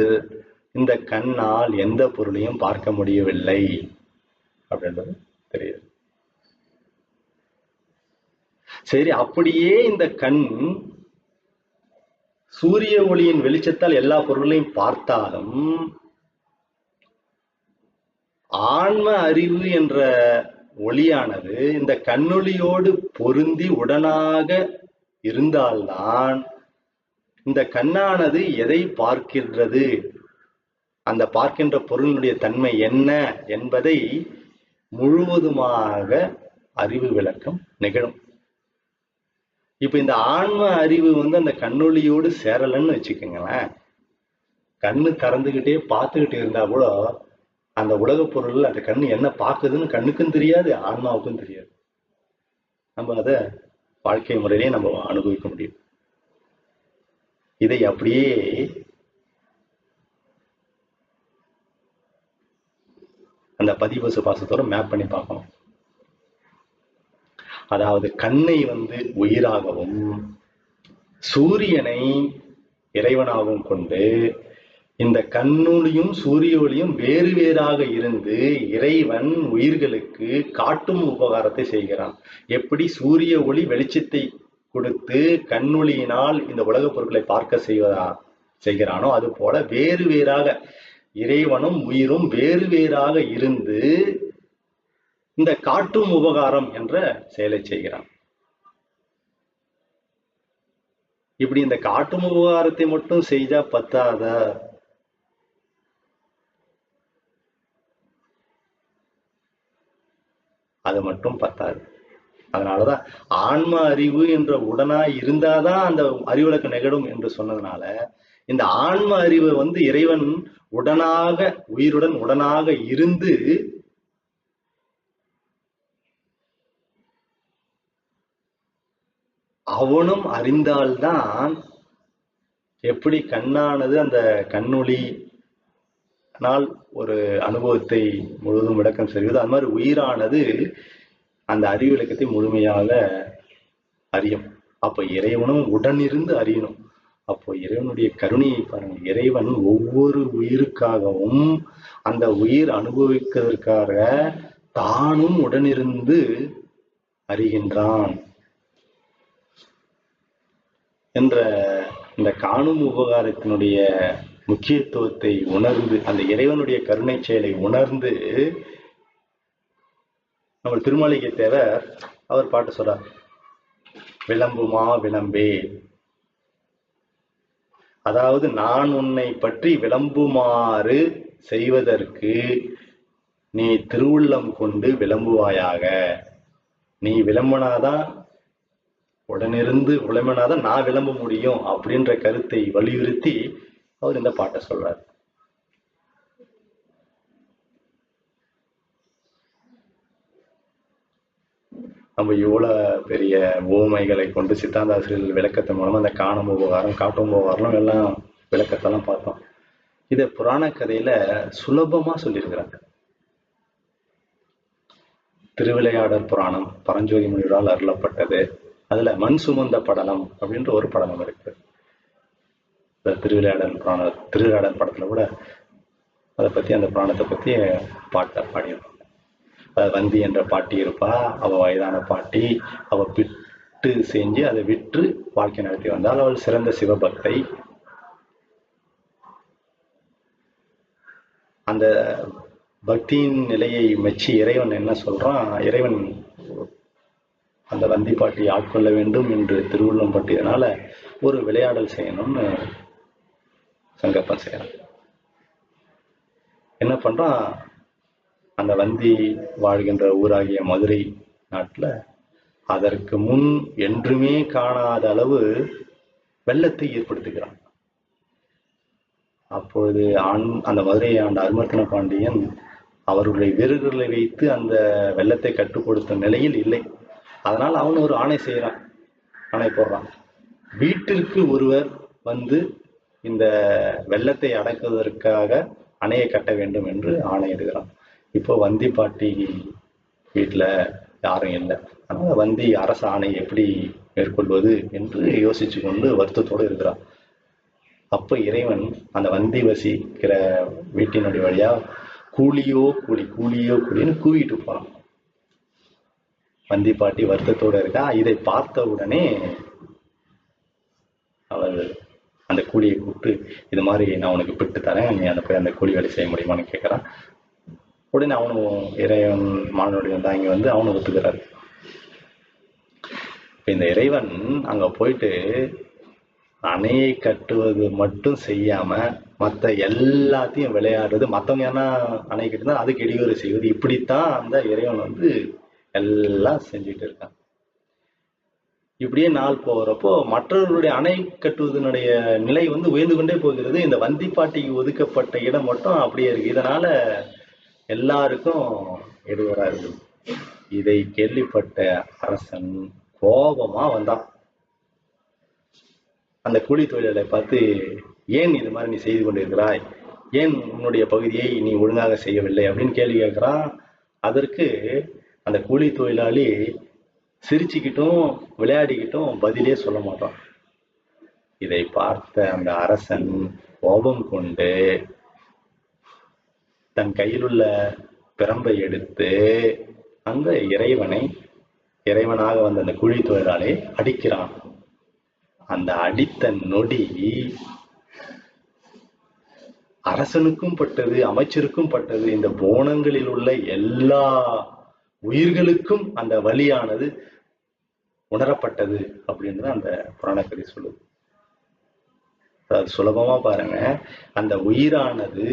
இந்த கண்ணால் எந்த பொருளையும் பார்க்க முடியவில்லை அப்படின்றது தெரியுது. சரி, அப்படியே இந்த கண் சூரிய ஒளியின் வெளிச்சத்தால் எல்லா பொருளையும் பார்த்தாலும் ஆன்ம அறிவு என்ற ஒளியானது இந்த கண்ணொளியோடு பொருந்தி உடனாக இருந்தால்தான் இந்த கண்ணானது எதை பார்க்கின்றது, அந்த பார்க்கின்ற பொருளினுடைய தன்மை என்ன என்பதை முழுவதுமாக அறிவு விளக்கம் நிகழும். இப்ப இந்த ஆன்ம அறிவு அந்த கண்ணொளியோடு சேரலன்னு வச்சுக்கோங்களேன், கண்ணு திறந்துகிட்டே பார்த்துக்கிட்டே இருந்தா கூட அந்த உலக பொருள் அந்த கண்ணு என்ன பார்க்குதுன்னு கண்ணுக்கும் தெரியாது, ஆன்மாவுக்கும் தெரியாது. நம்ம அதை வாழ்க்கை முறையிலே நம்ம அனுபவிக்க முடியும். இதை அப்படியே அந்த பதிபசு பாசத்தோட மேப் பண்ணி பார்க்கணும். அதாவது கண்ணை உயிராகவும் சூரியனை இறைவனாகவும் கொண்டு இந்த கண்ணொளியும் சூரிய ஒளியும் வேறு வேறாக இருந்து இறைவன் உயிர்களுக்கு காட்டும் உபகாரத்தை செய்கிறான். எப்படி சூரிய ஒளி வெளிச்சத்தை கொடுத்து கண்ணொளியினால் இந்த உலகப் பொருட்களை பார்க்க செய்கிறானோ அது போல வேறு வேறாக இறைவனும் உயிரும் வேறு வேறாக இருந்து இந்த காட்டும் உபகாரம் என்ற செயலை செய்கிறான். இப்படி இந்த காட்டும் உபகாரத்தை மட்டும் செய்தா பத்தாத, அது மட்டும் பத்தாது. அதனாலதான் ஆன்ம அறிவு என்ற உடனாய் இருந்தாதான் அந்த அறிவுலக்கு நிகழும் என்று சொன்னதுனால இந்த ஆன்ம அறிவு இறைவன் உடனாக உயிருடன் உடனாக இருந்து அவனும் அறிந்தால்தான் எப்படி கண்ணானது அந்த கண்ணொளி நாள் ஒரு அனுபவத்தை முழுவதும் விளக்கம் செய்வது, அது மாதிரி உயிரானது அந்த அறிவு விளக்கத்தை முழுமையாக அறியும். அப்ப இறைவனும் உடனிருந்து அறியணும். அப்போ இறைவனுடைய கருணையை பாருங்க. இறைவன் ஒவ்வொரு உயிருக்காகவும் அந்த உயிர் அனுபவிப்பதற்காக தானும் உடனிருந்து அறிகின்றான் என்ற இந்த காணும் உபகாரத்தினுடைய முக்கியத்துவத்தை உணர்ந்து, அந்த இறைவனுடைய கருணை செயலை உணர்ந்து, நம்ம திருமலிகை தேவர் அவர் பாட்டு சொல்றார், விளம்புமா விளம்பே. அதாவது நான் உன்னை பற்றி விளம்புமாறு செய்வதற்கு நீ திருவுள்ளம் கொண்டு விளம்புவாயாக. நீ விளம்பினாதான், உடனிருந்து விளம்பினாதான் நான் விளம்ப முடியும் அப்படின்ற கருத்தை வலியுறுத்தி அவர் இந்த பாட்டை சொல்றார். நம்ம இவ்வளவு பெரிய ஓமைகளை கொண்டு சித்தாந்தாசிரியர்கள் விளக்கத்தின் மூலமா அந்த காணும் உபகாரம், காட்டும் உபகாரம் எல்லாம் விளக்கத்தெல்லாம் பார்த்தோம். இத புராண கதையில சுலபமா சொல்லியிருக்கிறாங்க. திருவிளையாடற் புராணம் பரஞ்சோதி முனிவரால் அருளப்பட்டது. அதுல மண் சுமந்த படலம் அப்படின்ற ஒரு படலம் இருக்கு. திருவிளையாடல் படத்துல கூட அதை பத்தி, அந்த புராணத்தை பத்தி பாட்டை பாடியிருப்பாங்க. வந்தி என்ற பாட்டி இருப்பா, அவ வயதான பாட்டி, அவ விட்டு செஞ்சு அதை விற்று வாழ்க்கை நடத்தி வந்தால் அவள் சிறந்த சிவபக்தை. அந்த பக்தியின் நிலையை மெச்சி இறைவன் என்ன சொல்றான், இறைவன் அந்த வந்தி பாட்டி ஆட்கொள்ள வேண்டும் என்று திருவுள்ளம் பட்டியதுனால ஒரு விளையாடல் செய்யணும்னு சங்கல்பம் செய்யறான். என்ன பண்றான், அந்த வந்தி வாழ்கின்ற ஊராகிய மதுரை நாட்டுல அதற்கு முன் என்றுமே காணாத அளவு வெள்ளத்தை ஏற்படுத்துகிறான். அப்பொழுது அந்த மதுரையை ஆண்ட அருமர்த்தன பாண்டியன் அவர்களுடைய வீரர்களை வைத்து அந்த வெள்ளத்தை கட்டுப்படுத்தும் நிலையில் இல்லை. அதனால் அவன் ஒரு ஆணை செய்யறான், ஆணை போடுறான். வீட்டிற்கு ஒருவர் வந்து இந்த வெள்ளத்தை அடக்குவதற்காக அணையை கட்ட வேண்டும் என்று ஆணையிடுகிறான். இப்போ வந்தி பாட்டி வீட்டுல யாரும் இல்லை. அதனால வந்தி அரச ஆணை எப்படி மேற்கொள்வது என்று யோசிச்சு கொண்டு வருத்தத்தோடு இருக்கிறான். அப்ப இறைவன் அந்த வந்தி வசிக்கிற வீட்டினுடைய வழியா கூலியோ கூலி, கூலியோ கூலின்னு கூவிட்டு போறான். வந்தி பாட்டி வருத்தத்தோட இருக்கா. இதை பார்த்த உடனே அவர் அந்த கூலியை கூப்பிட்டு, இது மாதிரி நான் உனக்கு பிட்டு தரேன், நீ அந்த போய் அந்த கூலி வேலை செய்ய முடியுமான்னு கேட்கறான். உடனே அவனும் இறைவன் மானுடைய இங்க வந்து அவனும் ஒத்துக்கிறாரு. இந்த இறைவன் அங்க போயிட்டு அணையை கட்டுவது மட்டும் செய்யாம மற்ற எல்லாத்தையும் விளையாடுறது, மற்றவங்க ஏன்னா அணை கட்டினா அதுக்கு இடையூறு செய்வது, இப்படித்தான் அந்த இறைவன் வந்து எல்லாம் செஞ்சுட்டு இருக்கான். இப்படியே நாள் போகிறப்போ மற்றவர்களுடைய அணை கட்டுவதனுடைய நிலை வந்து உயர்ந்து கொண்டே போகிறது. இந்த வந்தி பாட்டிக்கு ஒதுக்கப்பட்ட இடம் மட்டும் அப்படியே இருக்கு. இதனால எல்லாருக்கும் இடையூறா இருக்கு. இதை கேள்விப்பட்ட அரசன் கோபமா வந்தான். அந்த கூலி தொழிலாளரை பார்த்து, ஏன் இது மாதிரி நீ செய்து கொண்டிருக்கிறாய், ஏன் உன்னுடைய பகுதியை நீ ஒழுங்காக செய்யவில்லை அப்படின்னு கேள்வி கேட்கிறான். அதற்கு அந்த கூலி தொழிலாளி சிரிச்சுக்கிட்டும் விளையாடிக்கிட்டும் பதிலே சொல்ல மாட்டான். இதை பார்த்த அந்த அரசன் கோபம் கொண்டு தன் கையில் உள்ள பிரம்பை எடுத்து அந்த இறைவனாக வந்த அந்த கூலி தொழிலாளி அடிக்கிறான். அந்த அடித்த நொடி அரசனுக்கும் பட்டது, அமைச்சருக்கும் பட்டது, இந்த போனங்களில் உள்ள எல்லா உயிர்களுக்கும் அந்த வலியானது உணரப்பட்டது அப்படின்னு அந்த புராணக்கதை சொல்லுது. அதாவது சுலபமா பாருங்க, அந்த உயிரானது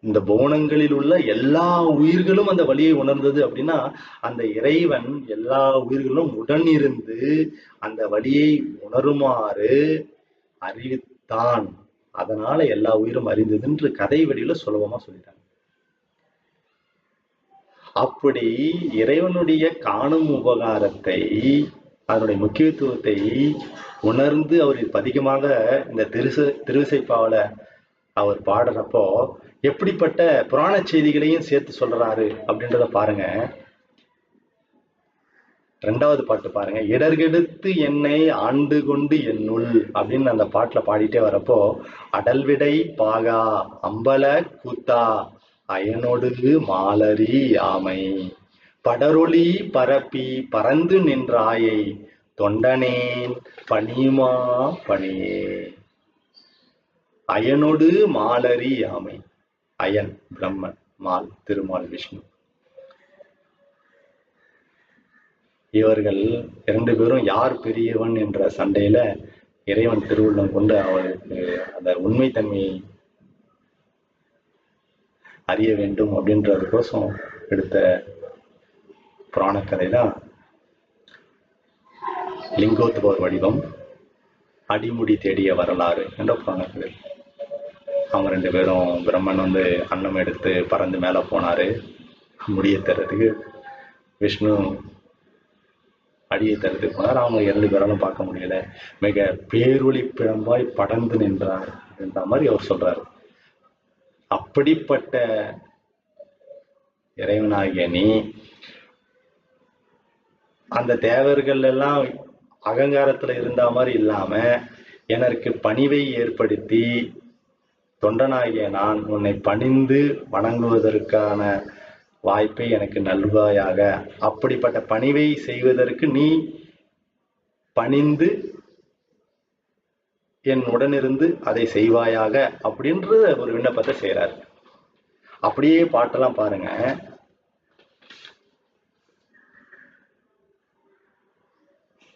இந்த போனங்களில் உள்ள எல்லா உயிர்களும் அந்த வலியை உணர்ந்தது அப்படின்னா, அந்த இறைவன் எல்லா உயிர்களும் உடன் இருந்து அந்த வலியை உணருமாறு அறிவித்தான். அதனால எல்லா உயிரும் அறிந்ததுன்று கதை வடிவில சுலபமா சொல்லிட்டாங்க. அப்படி இறைவனுடைய காணும் உபகாரத்தை அதனுடைய முக்கியத்துவத்தை உணர்ந்து அவர் பதிகமாக இந்த திருவிசைப்பாவில அவர் பாடுறப்போ எப்படிப்பட்ட புராண செய்திகளையும் சேர்த்து சொல்றாரு அப்படின்றத பாருங்க. 2வது பாட்டு பாருங்க. இடர்கெடுத்து என்னை ஆண்டு கொண்டு என்னுள் அப்படின்னு அந்த பாட்டுல பாடிட்டே வரப்போ, அடல்விடை பாகா அம்பல கூத்தா அயனொடு மாலரி ஆமை படரொளி பரப்பி பறந்து நின்றாயை தொண்டனேன் பணியுமா பணியே. அயனொடு மாலரி ஆமை. அயன் பிரம்மன், மால் திருமால் விஷ்ணு. இவர்கள் 2 பேரும் யார் பெரியவன் என்ற சண்டையில இறைவன் திருவுள்ளம் கொண்டு அவருக்கு அந்த உண்மைத்தன்மையை அறிய வேண்டும் அப்படின்றதுக்கோசம் எடுத்த புராண கதை தான் லிங்கோத்பவர் வடிவம் அடிமுடி தேடிய வரலாறு என்ற புராண கதை. அவங்க 2 பேரும் பிரம்மன் அன்னம் எடுத்து பறந்து மேல போனாரு முடிய தர்றதுக்கு, விஷ்ணு அடியை தரத்துக்கு போனார். அவங்க 2 பேராலும் பார்க்க முடியல. மிக பேரொளி பிழம்பாய் படர்ந்து நின்றார் என்ற மாதிரி அவர் சொல்றாரு. அப்படிப்பட்ட இறைவனாகிய நீ அந்த தேவர்கள் எல்லாம் அகங்காரத்துல இருந்த மாதிரி இல்லாம எனக்கு பணிவை ஏற்படுத்தி தொண்டனாகிய நான் உன்னை பணிந்து வணங்குவதற்கான வாய்ப்பை எனக்கு நல்வாயாக. அப்படிப்பட்ட பணிவை செய்வதற்கு நீ பணிந்து என் உடனிருந்து அதை செய்வாயாக அப்படின்ற ஒரு விண்ணப்பத்தை செய்யறாரு. அப்படியே பாட்டெல்லாம் பாருங்க.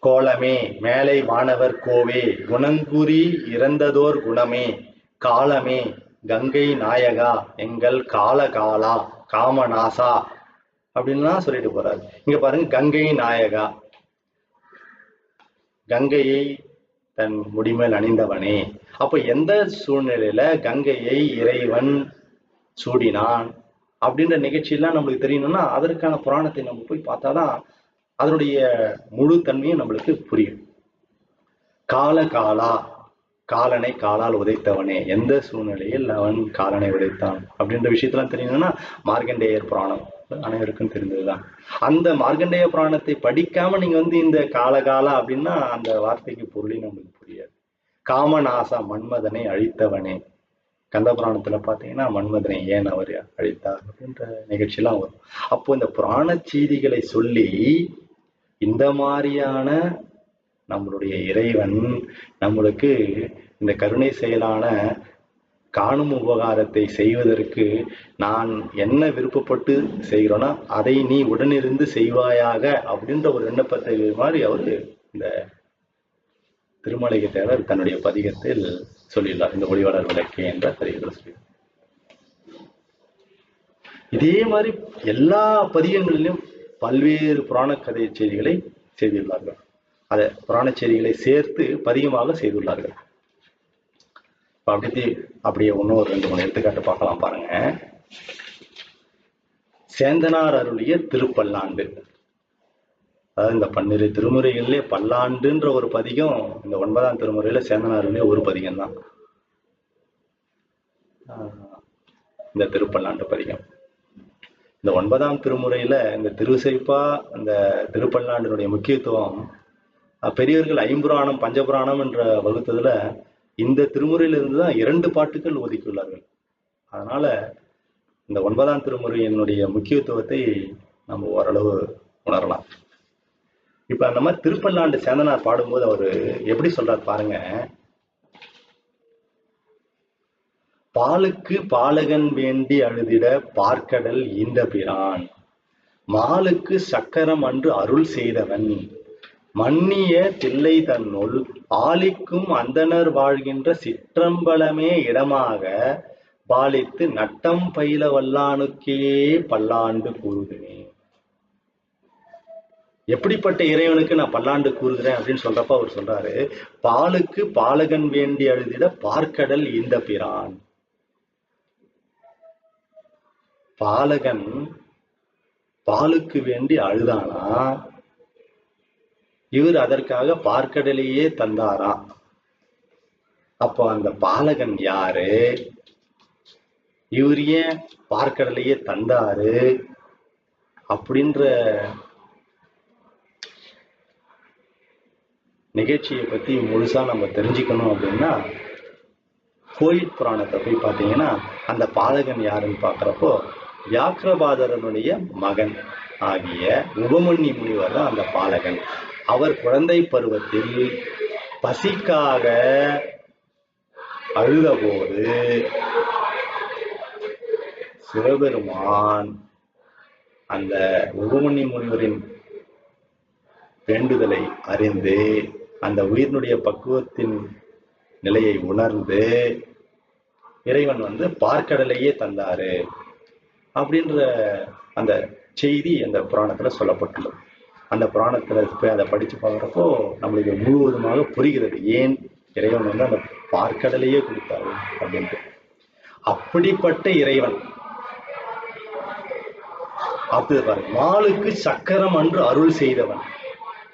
கோலமே மேலை வானவர் கோவே குணங்குறி இறந்ததோர் குணமே காலமே கங்கை நாயகா எங்கள் கால காலா காமநாசா அப்படின்லாம் சொல்லிட்டு போறாரு. இங்க பாருங்க, கங்கை நாயகா, கங்கையை தன் முடிமேல் அணிந்தவனே. அப்ப எந்த சூழ்நிலையில கங்கையை இறைவன் சூடினான் அப்படின்ற நிகழ்ச்சியெல்லாம் நம்மளுக்கு தெரியணும்னா அதற்கான புராணத்தை நம்ம போய் பார்த்தாதான் அதனுடைய முழு தன்மையும் நம்மளுக்கு புரியும். கால காலா, காலனை காலால் உதைத்தவனே, எந்த சூழ்நிலையில் அவன் காலனை உதைத்தான் அப்படின்ற விஷயத்தெல்லாம் தெரியணும்னா மார்க்கண்டேயர் புராணம் அனைவருக்கும் தெரிந்ததுதான். அந்த மார்க்கண்டேய புராணத்தை படிக்காம நீங்க இந்த காலகாலா அப்படின்னா அந்த வார்த்தைக்கு பொருளே நம்மளுக்கு புரியாது. காமநாசா, மன்மதனை அழித்தவனே. கந்த புராணத்துல பாத்தீங்கன்னா மன்மதனை ஏன் அவர் அழித்தார் அப்படின்ற நிகழ்ச்சியெல்லாம் வரும். அப்போ இந்த புராண செய்திகளை சொல்லி இந்த மாதிரியான நம்மளுடைய இறைவன் நம்மளுக்கு இந்த கருணை செயலான காணும் உபகாரத்தை செய்வதற்கு நான் என்ன விருப்பப்பட்டு செய்கிறோன்னா அதை நீ உடனிருந்து செய்வாயாக அப்படின்ற ஒரு விண்ணப்பத்தை மாதிரி அவரு இந்த திருமலைக்கு தேவர் தன்னுடைய பதிகத்தில் சொல்லியுள்ளார். இந்த ஒளிவளர் விளக்கே என்ற பதிகத்தில் சொல்லி, இதே மாதிரி எல்லா பதிகங்களிலும் பல்வேறு புராண கதை செய்திகளை செய்துள்ளார்கள். அதை புராண செய்திகளை சேர்த்து பதிகமாக செய்துள்ளார்கள். அப்படியே இன்னும் ஒரு 2-3 எடுத்துக்காட்டு பார்க்கலாம் பாருங்க. சேந்தனார் அருளிய திருப்பல்லாண்டு, அதாவது இந்த 12 திருமுறைகளிலே பல்லாண்டுன்ற ஒரு பதிகம் இந்த 9ஆம் திருமுறையில சேந்தனார் அருளிய ஒரு பதிகம் தான் இந்த திருப்பல்லாண்டு பதிகம். இந்த 9ஆம் திருமுறையில இந்த திருவிசைப்பா இந்த திருப்பல்லாண்டினுடைய முக்கியத்துவம் பெரியவர்கள் ஐம்புராணம் பஞ்சபுராணம் என்ற வகுத்ததுல இந்த திருமுறையிலிருந்து தான் 2 பாட்டுகள் ஒதுக்கியுள்ளார்கள். அதனால இந்த 9ஆம் திருமுறையினுடைய முக்கியத்துவத்தை நம்ம ஓரளவு உணரலாம். இப்ப அந்த மாதிரி திருப்பல்லாண்டு சேந்தனார் பாடும்போது அவரு எப்படி சொல்றார் பாருங்க. பாலுக்கு பாலகன் வேண்டி அழுதிட பார்க்கடல் ஈந்த பிரான் மாலுக்கு சக்கரம் அன்று அருள் செய்தவன் மன்னிய தில்லை தன்னுள் ஆலிக்கும் அந்தனர் வாழ்கின்ற சிற்றம்பலமே இடமாக பாலித்து நட்டம் பயில வல்லானுக்கே பல்லாண்டு கூறுகிறேன். எப்படிப்பட்ட இறைவனுக்கு நான் பல்லாண்டு கூறுகிறேன் அப்படின்னு சொல்றப்ப அவர் சொல்றாரு, பாலுக்கு பாலகன் வேண்டி அழுதிட பார்க்கடல் ஈந்த பிரான். பாலகன் பாலுக்கு வேண்டி அழுதானா, இவர் அதற்காக பார்க்கடலையே தந்தாராம். அப்போ அந்த பாலகன் யாரு, இவர் ஏன் பார்க்கடலையே தந்தாரு அப்படின்ற நிகழ்ச்சியை பத்தி முழுசா நம்ம தெரிஞ்சுக்கணும் அப்படின்னா கோயில் புராணத்தை போய் பார்த்தீங்கன்னா அந்த பாலகன் யாருன்னு பார்க்குறப்போ வியாக்கிரபாதரனுடைய மகன் ஆகிய உபமன்யு முனிவர் தான் அந்த பாலகன். அவர் குழந்தை பருவத்தில் பசிக்காக அழுதபோது சிவபெருமான் அந்த உபமன்யு முனிவரின் வேண்டுதலை அறிந்து அந்த உயிரினுடைய பக்குவத்தின் நிலையை உணர்ந்து இறைவன் பார்க்கடலையே தந்தாரு அப்படின்ற அந்த செய்தி அந்த புராணத்துல சொல்லப்பட்டுள்ளது. அந்த புராணத்துல போய் அதை படிச்சு பார்க்குறப்போ நம்மளுக்கு முழுவதுமாக புரிகிறது ஏன் இறைவன் அந்த பார்க்கடலையே கொடுத்தாரு அப்படின்ட்டு. அப்படிப்பட்ட இறைவன் அப்படி பாருங்க, மாலுக்கு சக்கரம் அன்று அருள் செய்தவன்.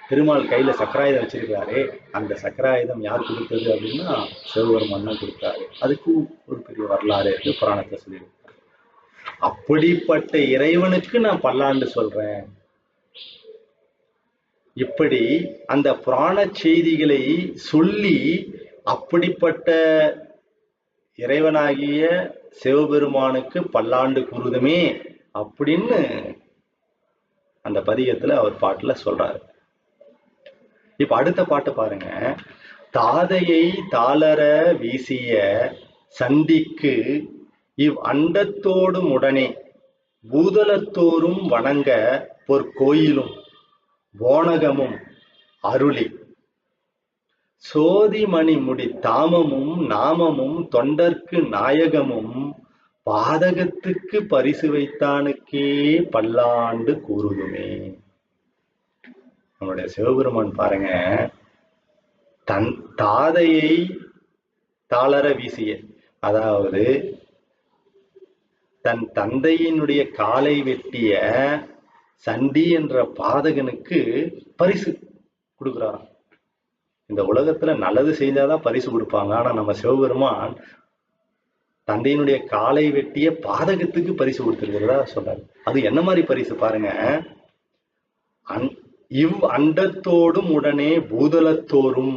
திருமால் கையில சக்கராயுதம் வச்சிருக்காரு, அந்த சக்கராயுதம் யார் கொடுத்தது அப்படின்னா சிவபெருமான் தான் கொடுத்தாரு. அதுக்கு ஒரு பெரிய வரலாறு இருக்கு, புராணத்தை சொல்லியிருக்காரு. அப்படிப்பட்ட இறைவனுக்கு நான் பல்லாண்டு சொல்றேன். இப்படி அந்த புராண செய்திகளை சொல்லி அப்படிப்பட்ட இறைவனாகிய சிவபெருமானுக்கு பல்லாண்டு கூறுதுமே அப்படின்னு அந்த பதிகத்துல அவர் பாட்டுல சொல்றாரு. இப்ப அடுத்த பாட்டு பாருங்க. தாதையை தாளர வீசிய சண்டிக்கு இவ் அண்டத்தோடும் உடனே பூதலத்தோறும் வணங்க பொற்கோயிலும் போனகமும் அருளி சோதிமணி முடி தாமமும் நாமமும் தொண்டர்க்கு நாயகமும் பாதகத்துக்கு பரிசு வைத்தானுக்கே பல்லாண்டு கூறுதுமே. நம்மளுடைய சிவபெருமான் பாருங்க, தன் தாதையை தாளர வீசிய, அதாவது தன் தந்தையினுடைய காலை வெட்டிய சண்டி என்ற பாதகனுக்கு பரிசு கொடுக்குறாராம். இந்த உலகத்துல நல்லது செய்தாதான் பரிசு கொடுப்பாங்க. ஆனா நம்ம சிவபெருமான் தந்தையினுடைய காலை வெட்டிய பாதகத்துக்கு பரிசு கொடுத்திருக்கிறதா சொல்றாரு. அது என்ன மாதிரி பரிசு பாருங்க. இவ் அண்டத்தோடும் உடனே பூதலத்தோறும்,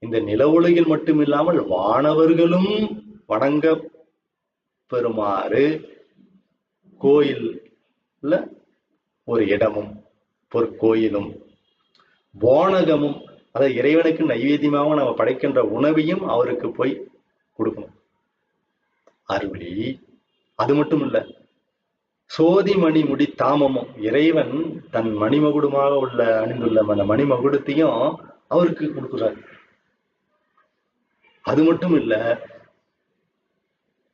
இந்த நில உலகில் மட்டுமில்லாமல் வானவர்களும் வணங்க பெறுமாறு கோயில்ல ஒரு இடமும் பொற்கோயிலும் போனகமும், அதாவது இறைவனுக்கு நைவேத்தியமாக நம்ம படைக்கின்ற உணவையும் அவருக்கு போய் கொடுக்கணும் அருளி. அது மட்டும் இல்ல, சோதிமணி முடி தாமமும், இறைவன் தன் மணிமகுடமாக அணிந்துள்ள அந்த மணிமகுடத்தையும் அவருக்கு கொடுக்குறாரு. அது மட்டும் இல்ல,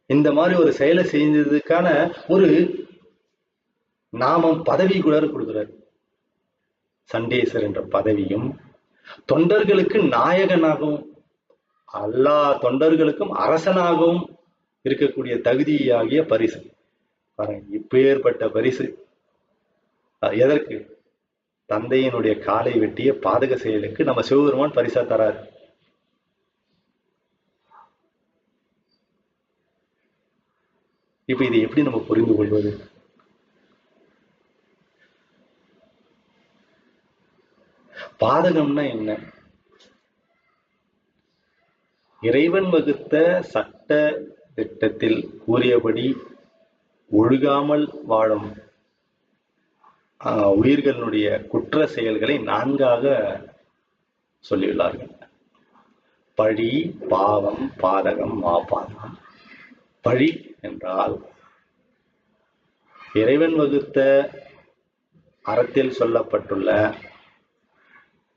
இந்த மாதிரி ஒரு செயலை செஞ்சதுக்கான ஒரு நாமம் பதவி கூட கொடுக்கிறார். சண்டேசர் என்ற பதவியும், தொண்டர்களுக்கு நாயகனாகவும் எல்லா தொண்டர்களுக்கும் அரசனாகவும் இருக்கக்கூடிய தகுதியாகிய பரிசு. இப்பேற்பட்ட பரிசு எதற்கு? தந்தையினுடைய காலை வெட்டிய பாதக செயலுக்கு நம்ம சிவபெருமான் பரிசா தராரு. இப்ப இதை எப்படி நம்ம புரிந்து கொள்வது? பாதகம்னா என்ன? இறைவன் வகுத்த சட்ட திட்டத்தில் கூறியபடி ஒழுகாமல் வாழும் உயிர்களுடைய குற்ற செயல்களை 4ஆக சொல்லியுள்ளார்கள். பழி, பாவம், பாதகம், மாபாதகம். பழி என்றால் இறைவன் வகுத்த அறத்தில் சொல்லப்பட்டுள்ள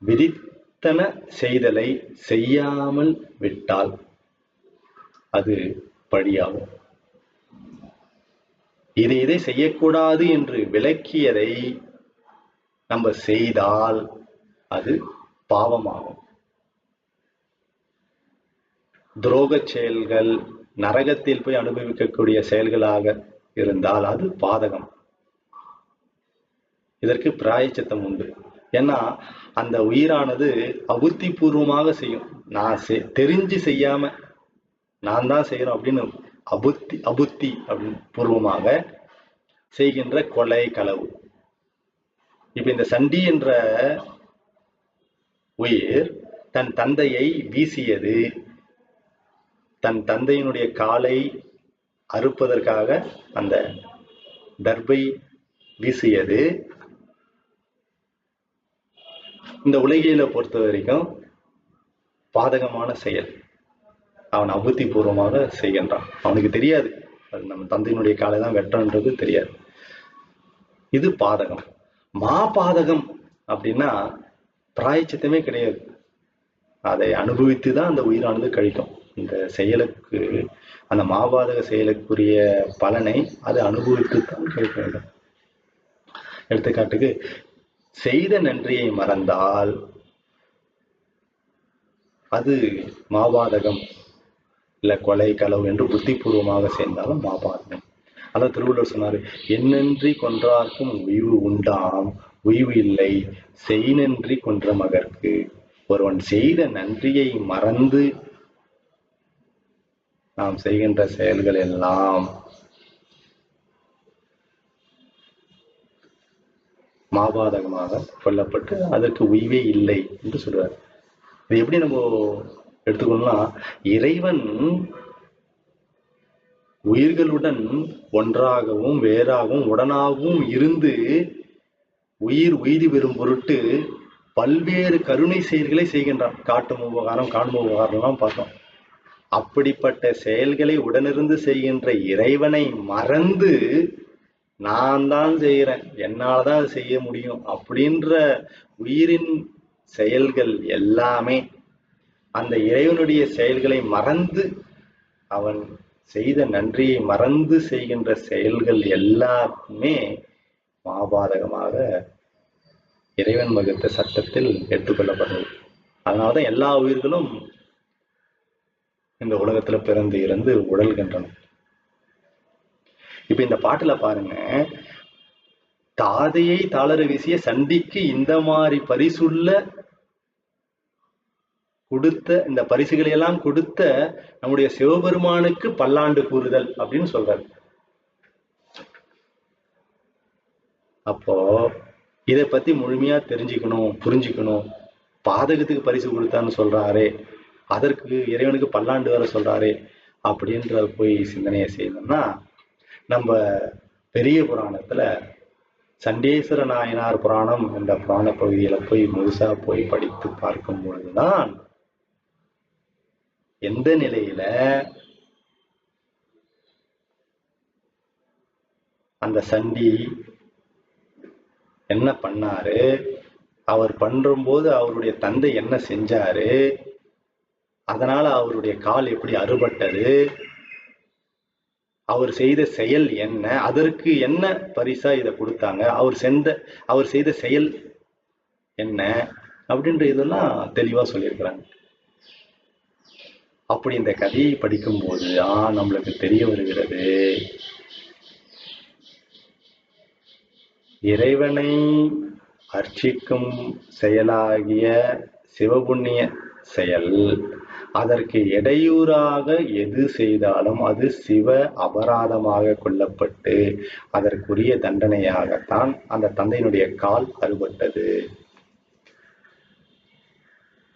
விதித்தன செய்தலை செய்யாமல் விட்டால் அது பழியாகும். இதை செய்யக்கூடாது என்று விளக்கியதை நம்ம செய்தால் அது பாவமாகும். துரோக செயல்கள், நரகத்தில் போய் அனுபவிக்கக்கூடிய செயல்களாக இருந்தால் அது பாதகம். இதற்கு பிராயச்சித்தம் உண்டு. ஏன்னா அந்த உயிரானது அபுத்தி பூர்வமாக செய்யும். நான் தெரிஞ்சு செய்யாம நான் தான் செய்யறோம் அப்படின்னு அபுத்தி அப்படின்னு பூர்வமாக செய்கின்ற கொலை களவு. இப்ப இந்த சண்டி என்ற உயிர் தன் தந்தையை வீசியது, தன் தந்தையினுடைய காலை அறுப்பதற்காக அந்த தர்பை வீசியது. இந்த உலகியலை பொறுத்த வரைக்கும் பாதகமான செயல். அவன் அபுத்தி பூர்வமாக செய்கின்றான். அவனுக்கு தெரியாது அது நம்ம தந்தையினுடைய காலை தான் வெட்டன்றது தெரியாது. இது பாதகம். மாபாதகம் அப்படின்னா பிராயச்சித்தமே கிடையாது. அதை அனுபவித்து தான் அந்த உயிரானது கழிக்கும். இந்த செயலுக்கு, அந்த மாபாதக செயலுக்குரிய பலனை அது அனுபவித்து தான் கழிக்க வேண்டும். எடுத்துக்காட்டுக்கு, செய்த நன்றியை மறந்தால் அது மாபாதகம், இல்ல கொலை களவு என்று புத்திபூர்வமாக சேர்ந்தாலும் மாபாதகம். அதான் திருவள்ளுவர் சொன்னாரு, என்னன்றி கொன்றார்க்கும் உய்வு உண்டாம், உய்வு இல்லை செய்நன்றி கொன்ற மகற்கு. ஒருவன் செய்த நன்றியை மறந்து நாம் செய்கின்ற செயல்கள் எல்லாம் மாபாதகமாக கொல்லப்பட்டு அதற்கு உய்வே இல்லை என்று சொல்றார். இது எப்படி நம்ம எடுத்துக்கணும்னா, இறைவன் உயிர்களுடன் ஒன்றாகவும் வேறாகவும் உடனாகவும் இருந்து உயிர் உய்தி பெறும் பொருட்டு பல்வேறு கருணை செயல்களை செய்கின்றான். காட்டும் உபகாரம், காணும் உபகாரம்லாம் பார்த்தோம். அப்படிப்பட்ட செயல்களை உடனிருந்து செய்கின்ற இறைவனை மறந்து நான் தான் செய்கிறேன், என்னால்தான் அது செய்ய முடியும் அப்படின்ற உயிரின் செயல்கள் எல்லாமே, அந்த இறைவனுடைய செயல்களை மறந்து, அவன் செய்த நன்றியை மறந்து செய்கின்ற செயல்கள் எல்லாமே மாபாதகமாக இறைவன் வகுத்த சட்டத்தில் எடுத்துக்கொள்ளப்படுறது. அதனாலதான் எல்லா உயிர்களும் இந்த உலகத்துல பிறந்து இறந்து உடல்கின்றன. இப்ப இந்த பாட்டுல பாருங்க, தாதையை தாளர வீசிய சண்டிக்கு இந்த மாதிரி பரிசுள்ள கொடுத்த, இந்த பரிசுகளை எல்லாம் கொடுத்த நம்முடைய சிவபெருமானுக்கு பல்லாண்டு கூறுதல் அப்படின்னு சொல்றாரு. அப்போ இதை பத்தி முழுமையா தெரிஞ்சுக்கணும், புரிஞ்சுக்கணும். பாதகத்துக்கு பரிசு கொடுத்தான்னு சொல்றாரே, அதற்கு இறைவனுக்கு பல்லாண்டு வர சொல்றாரே அப்படின்ற போய் சிந்தனையை செய்யணும்னா, நம்ம பெரிய புராணத்துல சண்டேஸ்வர நாயனார் புராணம் என்ற புராண பகுதியில போய் முழுசா போய் படித்து பார்க்கும் பொழுதுதான் எந்த நிலையில அந்த சண்டி என்ன பண்ணாரு, அவர் பண்ணும்போது அவருடைய தந்தை என்ன செஞ்சாரு, அதனால அவருடைய கால் எப்படி அறுபட்டது, அவர் செய்த செயல் என்ன, அதற்கு என்ன பரிசா இதை கொடுத்தாங்க, அவர் செய்த செயல் என்ன அப்படின்ற இதெல்லாம் தெளிவா சொல்லியிருக்கிறாங்க. அப்படி இந்த கதையை படிக்கும் போது நம்மளுக்கு தெரிய வருகிறது, இறைவனை அர்ச்சிக்கும் செயலாகிய சிவபுண்ணிய செயல், அதற்கு இடையூறாக எது செய்தாலும் அது சிவ அபராதமாக கொள்ளப்பட்டு அதற்குரிய தண்டனையாகத்தான் அந்த தந்தையினுடைய கால் அறுபட்டது.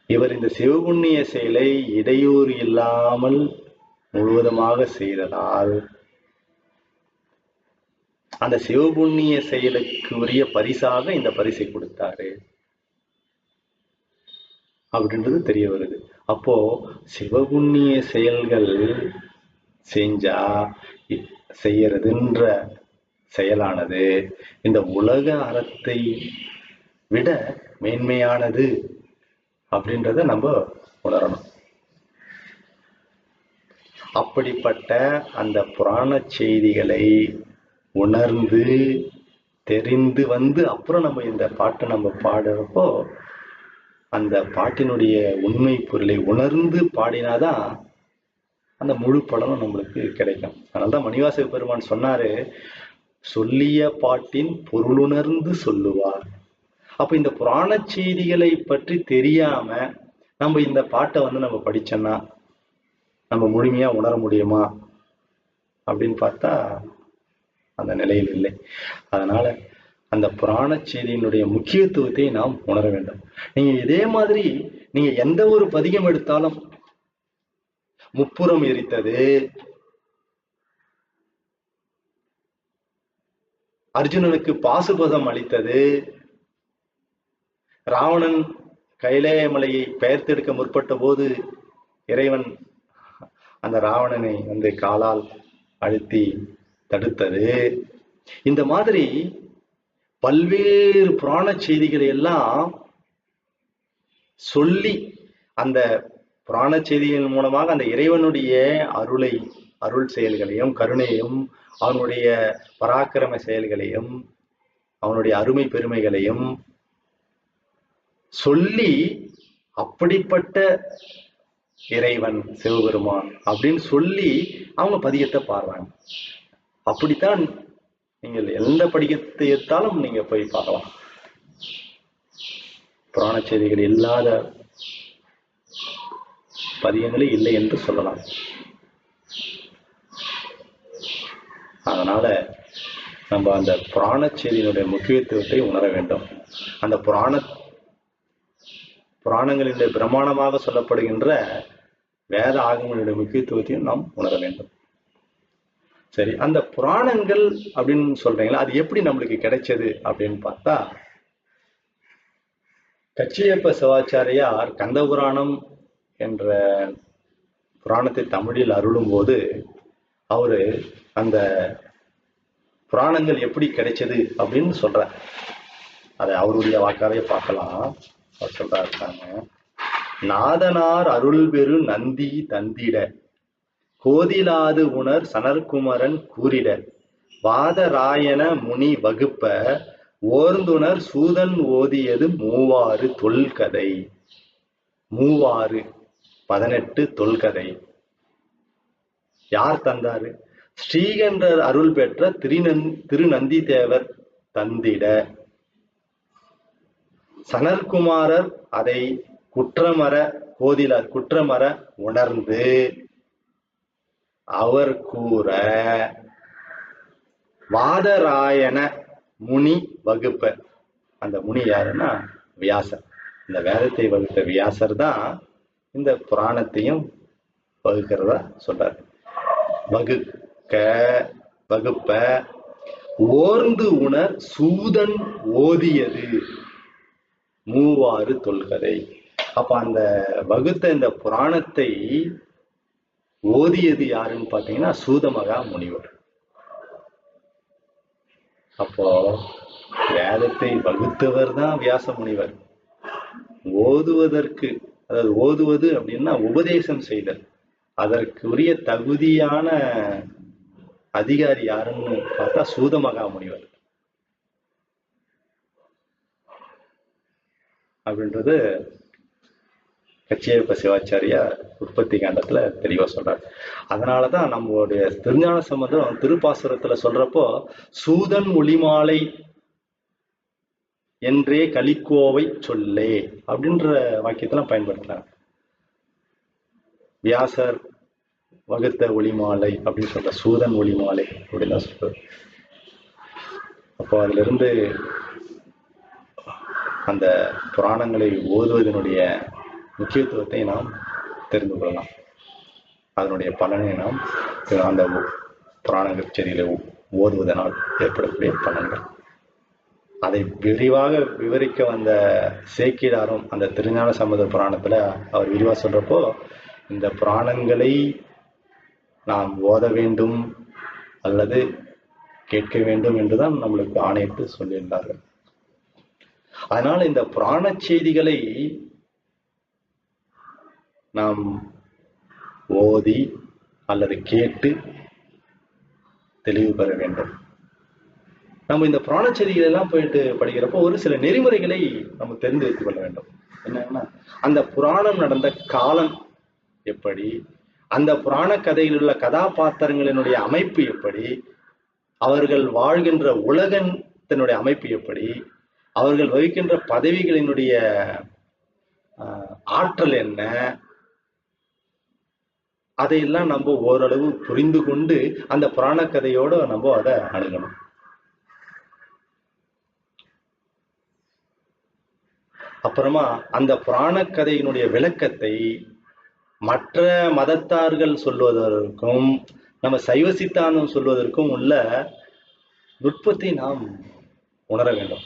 இவர் இந்த சிவபுண்ணிய செயலை இடையூறு இல்லாமல் முழுவதுமாக செய்ததால் அந்த சிவபுண்ணிய செயலுக்கு உரிய பரிசாக இந்த பரிசை கொடுத்தாரு அப்படின்றது தெரிய வருது. அப்போ சிவபுண்ணிய செயல்கள் செஞ்சா செய்யறதுன்ற செயலானது இந்த உலக அறத்தை விட மேன்மையானது அப்படின்றத நம்ம உணரணும். அப்படிப்பட்ட அந்த புராண செய்திகளை உணர்ந்து தெரிந்து வந்து அப்புறம் நம்ம இந்த பாட்டை நம்ம பாடுறப்போ அந்த பாட்டினுடைய உண்மை பொருளை உணர்ந்து பாடினாதான் அந்த முழு பலனும் நம்மளுக்கு கிடைக்கும். அதனால்தான் மணிவாசக பெருமான் சொன்னாரு, சொல்லிய பாட்டின் பொருளுணர்ந்து சொல்லுவார். அப்ப இந்த புராண செய்திகளை பற்றி தெரியாம நம்ம இந்த பாட்டை நம்ம படிச்சோம்னா நம்ம முழுமையா உணர முடியுமா அப்படின்னு பார்த்தா அந்த நிலையில் இல்லை. அதனால அந்த புராண செய்தியினுடைய முக்கியத்துவத்தை நாம் உணர வேண்டும். நீங்க இதே மாதிரி நீங்க எந்த ஒரு பதிகம் எடுத்தாலும், முப்புறம் எரித்தது, அர்ஜுனனுக்கு பாசுபதம் அளித்தது, ராவணன் கைலேய மலையை பெயர்த்தெடுக்க முற்பட்ட போது இறைவன் அந்த ராவணனை காலால் அழுத்தி தடுத்தது, இந்த மாதிரி பல்வேறு புராண செய்திகளை எல்லாம் சொல்லி அந்த புராண செய்திகள் மூலமாக அந்த இறைவனுடைய அருள் செயல்களையும் கருணையும் அவனுடைய பராக்கிரம செயல்களையும் அவனுடைய அருமை பெருமைகளையும் சொல்லி அப்படிப்பட்ட இறைவன் சிவபெருமான் அப்படின்னு சொல்லி அவங்க பதிகத்தை பாடுறாங்க. அப்படித்தான் நீங்கள் எந்த படிக்கத்தை எடுத்தாலும் நீங்க போய் பார்க்கலாம். புராண செய்திகள் இல்லாத பதிகங்களே இல்லை என்று சொல்லலாம். அதனால நம்ம அந்த புராண செய்தியினுடைய முக்கியத்துவத்தை உணர வேண்டும். அந்த புராணங்களினுடைய பிரமாணமாக சொல்லப்படுகின்ற வேத ஆகமங்களுடைய முக்கியத்துவத்தையும் நாம் உணர வேண்டும். சரி, அந்த புராணங்கள் அப்படின்னு சொல்றீங்களா, அது எப்படி நம்மளுக்கு கிடைச்சது அப்படின்னு பார்த்தா, கச்சியப்ப சிவாச்சாரியார் கந்தபுராணம் என்ற புராணத்தை தமிழில் அருளும் போது அவரு அந்த புராணங்கள் எப்படி கிடைச்சது அப்படின்னு சொல்றார். அதை அவருடைய வாக்காவே பார்க்கலாம். அவர் சொல்றாருக்காங்க, நாதனார் அருள் பெரு நந்தி தந்திட கோதிலாது உணர் சனற்குமரன் கூறிட வாதராயன முனி வகுப்ப ஓர்ந்துணர் சூதன் ஓதியது 3 தொல்கதை. 18 தொல்கதை யார் தந்தாரு? ஸ்ரீகண்டர் அருள் பெற்ற திருநந்தி தேவர் தந்திட சனற்குமாரர் அதை குற்றமற உணர்ந்து அவர் கூற வாதராயன முனி வகுப்ப. அந்த முனி யாருன்னா வியாசர். இந்த வேதத்தை வகுத்த வியாசர் தான் இந்த புராணத்தையும் வகுக்கிறதா சொல்றாரு. வகுப்ப ஓர்ந்து உணர் சூதன் ஓதியது 3 தொல்கதை. அப்ப அந்த வகுத்த இந்த புராணத்தை ஓதியது யாருன்னு பாத்தீங்கன்னா சூதமகா முனிவர். அப்போ வேதத்தை வகுத்தவர் தான் வியாச முனிவர். ஓதுவதற்கு, அதாவது ஓதுவது அப்படின்னா உபதேசம் செய்தல், அதற்குரிய தகுதியான அதிகாரி யாருன்னு பார்த்தா சூதமகா முனிவர் அப்படின்றது கச்சியப்ப சிவாச்சாரியா உற்பத்தி காண்டத்துல தெளிவா சொல்றாரு. அதனாலதான் நம்மளுடைய திருஞான சம்பந்தம் திருப்பாசுரத்துல சொல்றப்போ சூதன் ஒளிமாலை என்றே கலிக்கோவை சொல்லே அப்படின்ற வாக்கியத்தெல்லாம் பயன்படுத்துறாங்க. வியாசர் வகுத்த ஒளிமாலை அப்படின்னு சொல்ற சூதன் ஒளிமாலை அப்படின்னு தான் சொல்றது. அப்போ அதுல இருந்து அந்த புராணங்களை ஓதுவதனுடைய முக்கியத்துவத்தை நாம் தெரிந்து கொள்ளலாம். அதனுடைய பலனை நாம் அந்த புராண செய்திகளை ஓதுவதனால் ஏற்படக்கூடிய பலன்கள், அதை விரிவாக விவரிக்க வந்த சேக்கிழாரும் அந்த திருஞான சம்பந்த புராணத்துல அவர் விரிவா சொல்றப்போ இந்த புராணங்களை நாம் ஓத வேண்டும் அல்லது கேட்க வேண்டும் என்றுதான் நம்மளுக்கு ஆணையிட்டு சொல்லியிருந்தார்கள். அதனால இந்த புராண செய்திகளை நாம் ஓதி அல்லது கேட்டு தெளிவு பெற வேண்டும். நம்ம இந்த புராண செய்திகள் எல்லாம் போயிட்டு படிக்கிறப்போ ஒரு சில நெறிமுறைகளை நம்ம தெரிந்து வைத்துக் கொள்ள வேண்டும். என்னன்னா, அந்த புராணம் நடந்த காலம் எப்படி, அந்த புராண கதையில் உள்ள கதாபாத்திரங்களினுடைய அமைப்பு எப்படி, அவர்கள் வாழ்கின்ற உலகத்தினுடைய அமைப்பு எப்படி, அவர்கள் வகிக்கின்ற பதவிகளினுடைய ஆற்றல் என்ன, அதையெல்லாம் நம்ம ஓரளவு புரிந்து கொண்டு அந்த புராண கதையோட நம்ம அதை அணுகணும். அப்புறமா அந்த புராண கதையினுடைய விளக்கத்தை மற்ற மதத்தார்கள் சொல்வதற்கும் நம்ம சைவ சித்தாந்தம் சொல்வதற்கும் உள்ள நுட்பத்தை நாம் உணர வேண்டும்.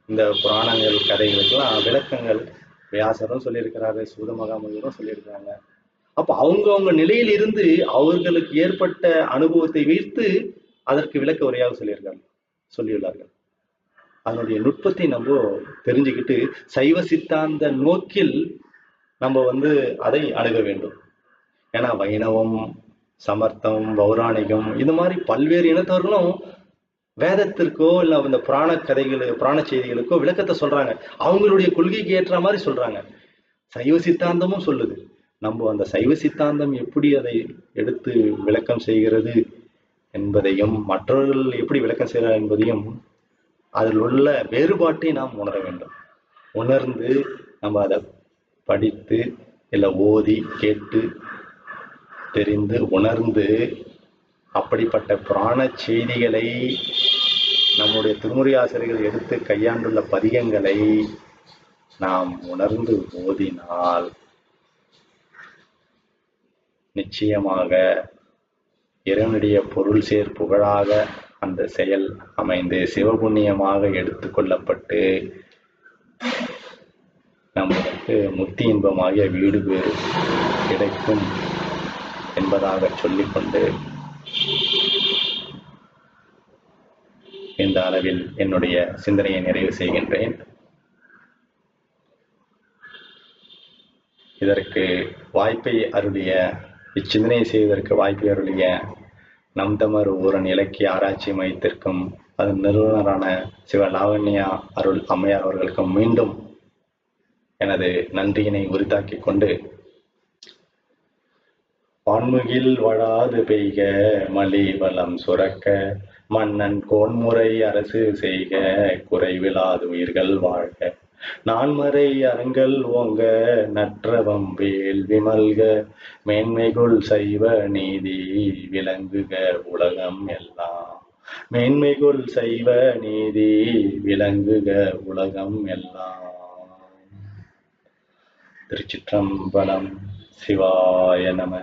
இந்த புராணங்கள் கதைகளுக்கெல்லாம் விளக்கங்கள் வியாசரும் சொல்லியிருக்கிறாரு, சூத மகாமுனிவரும் சொல்லியிருக்கிறாங்க. அப்ப அவங்கவுங்க நிலையில் இருந்து அவர்களுக்கு ஏற்பட்ட அனுபவத்தை வைத்து அதற்கு விளக்க உரையாக சொல்லியுள்ளார்கள். அதனுடைய நுட்பத்தை நம்ம தெரிஞ்சுக்கிட்டு சைவ சித்தாந்த நோக்கில் நம்ம அதை அணுக வேண்டும். ஏன்னா வைணவம், சமர்த்தம், பௌராணிகம் இது மாதிரி பல்வேறு இனத்தவர்களும் வேதத்திற்கோ இல்ல அந்த புராண செய்திகளுக்கோ விளக்கத்தை சொல்றாங்க. அவங்களுடைய கொள்கைக்கு ஏற்ற மாதிரி சொல்றாங்க. சைவ சித்தாந்தமும் சொல்லுது. நம்ம அந்த சைவ சித்தாந்தம் எப்படி அதை எடுத்து விளக்கம் செய்கிறது என்பதையும், மற்றவர்கள் எப்படி விளக்கம் செய்கிறார் என்பதையும், அதில் உள்ள வேறுபாட்டை நாம் உணர வேண்டும். உணர்ந்து நம்ம அதை படித்து இல்லை ஓதி கேட்டு தெரிந்து உணர்ந்து அப்படிப்பட்ட புராண செய்திகளை நம்முடைய திருமுறை ஆசிரியர்கள் எடுத்து கையாண்டுள்ள பதிகங்களை நாம் உணர்ந்து ஓதினால் நிச்சயமாக இறைவனுடைய பொருள் சேர் புகழாக அந்த செயல் அமைந்து சிவபுண்ணியமாக எடுத்துக்கொள்ளப்பட்டு நம்மளுக்கு முத்தி இன்பமாகிய வீடு பேறு கிடைக்கும் என்பதாக சொல்லிக்கொண்டு இந்த அளவில் என்னுடைய சிந்தனையை நிறைவு செய்கின்றேன். இதற்கு வாய்ப்பை அருளிய, இச்சிந்தனையை செய்வதற்கு வாய்ப்பை அருளிய நம் தமிழ் ஊரன் இலக்கிய ஆராய்ச்சி மையத்திற்கும் அதன் நிறுவனரான சிவ லாவண்யா அருள் அம்மையார் அவர்களுக்கும் மீண்டும் எனது நன்றியினை உரித்தாக்கிக் கொண்டு, வான்முகில் வழாது பெய்க மலி வளம் சுரக்க மன்னன் கோன்முறை அரசு செய்க குறைவிலாது உயிர்கள் வாழ்க நான்மறை அறங்கள் ஓங்க நற்றவம் வேள்வி மல்க மேன்மைகுள் சைவ நீதி விளங்குக உலகம் எல்லாம் மேன்மைகுள் சைவ நீதி விளங்குக உலகம் எல்லாம். திருச்சிற்றம்பலம். சிவாய நம.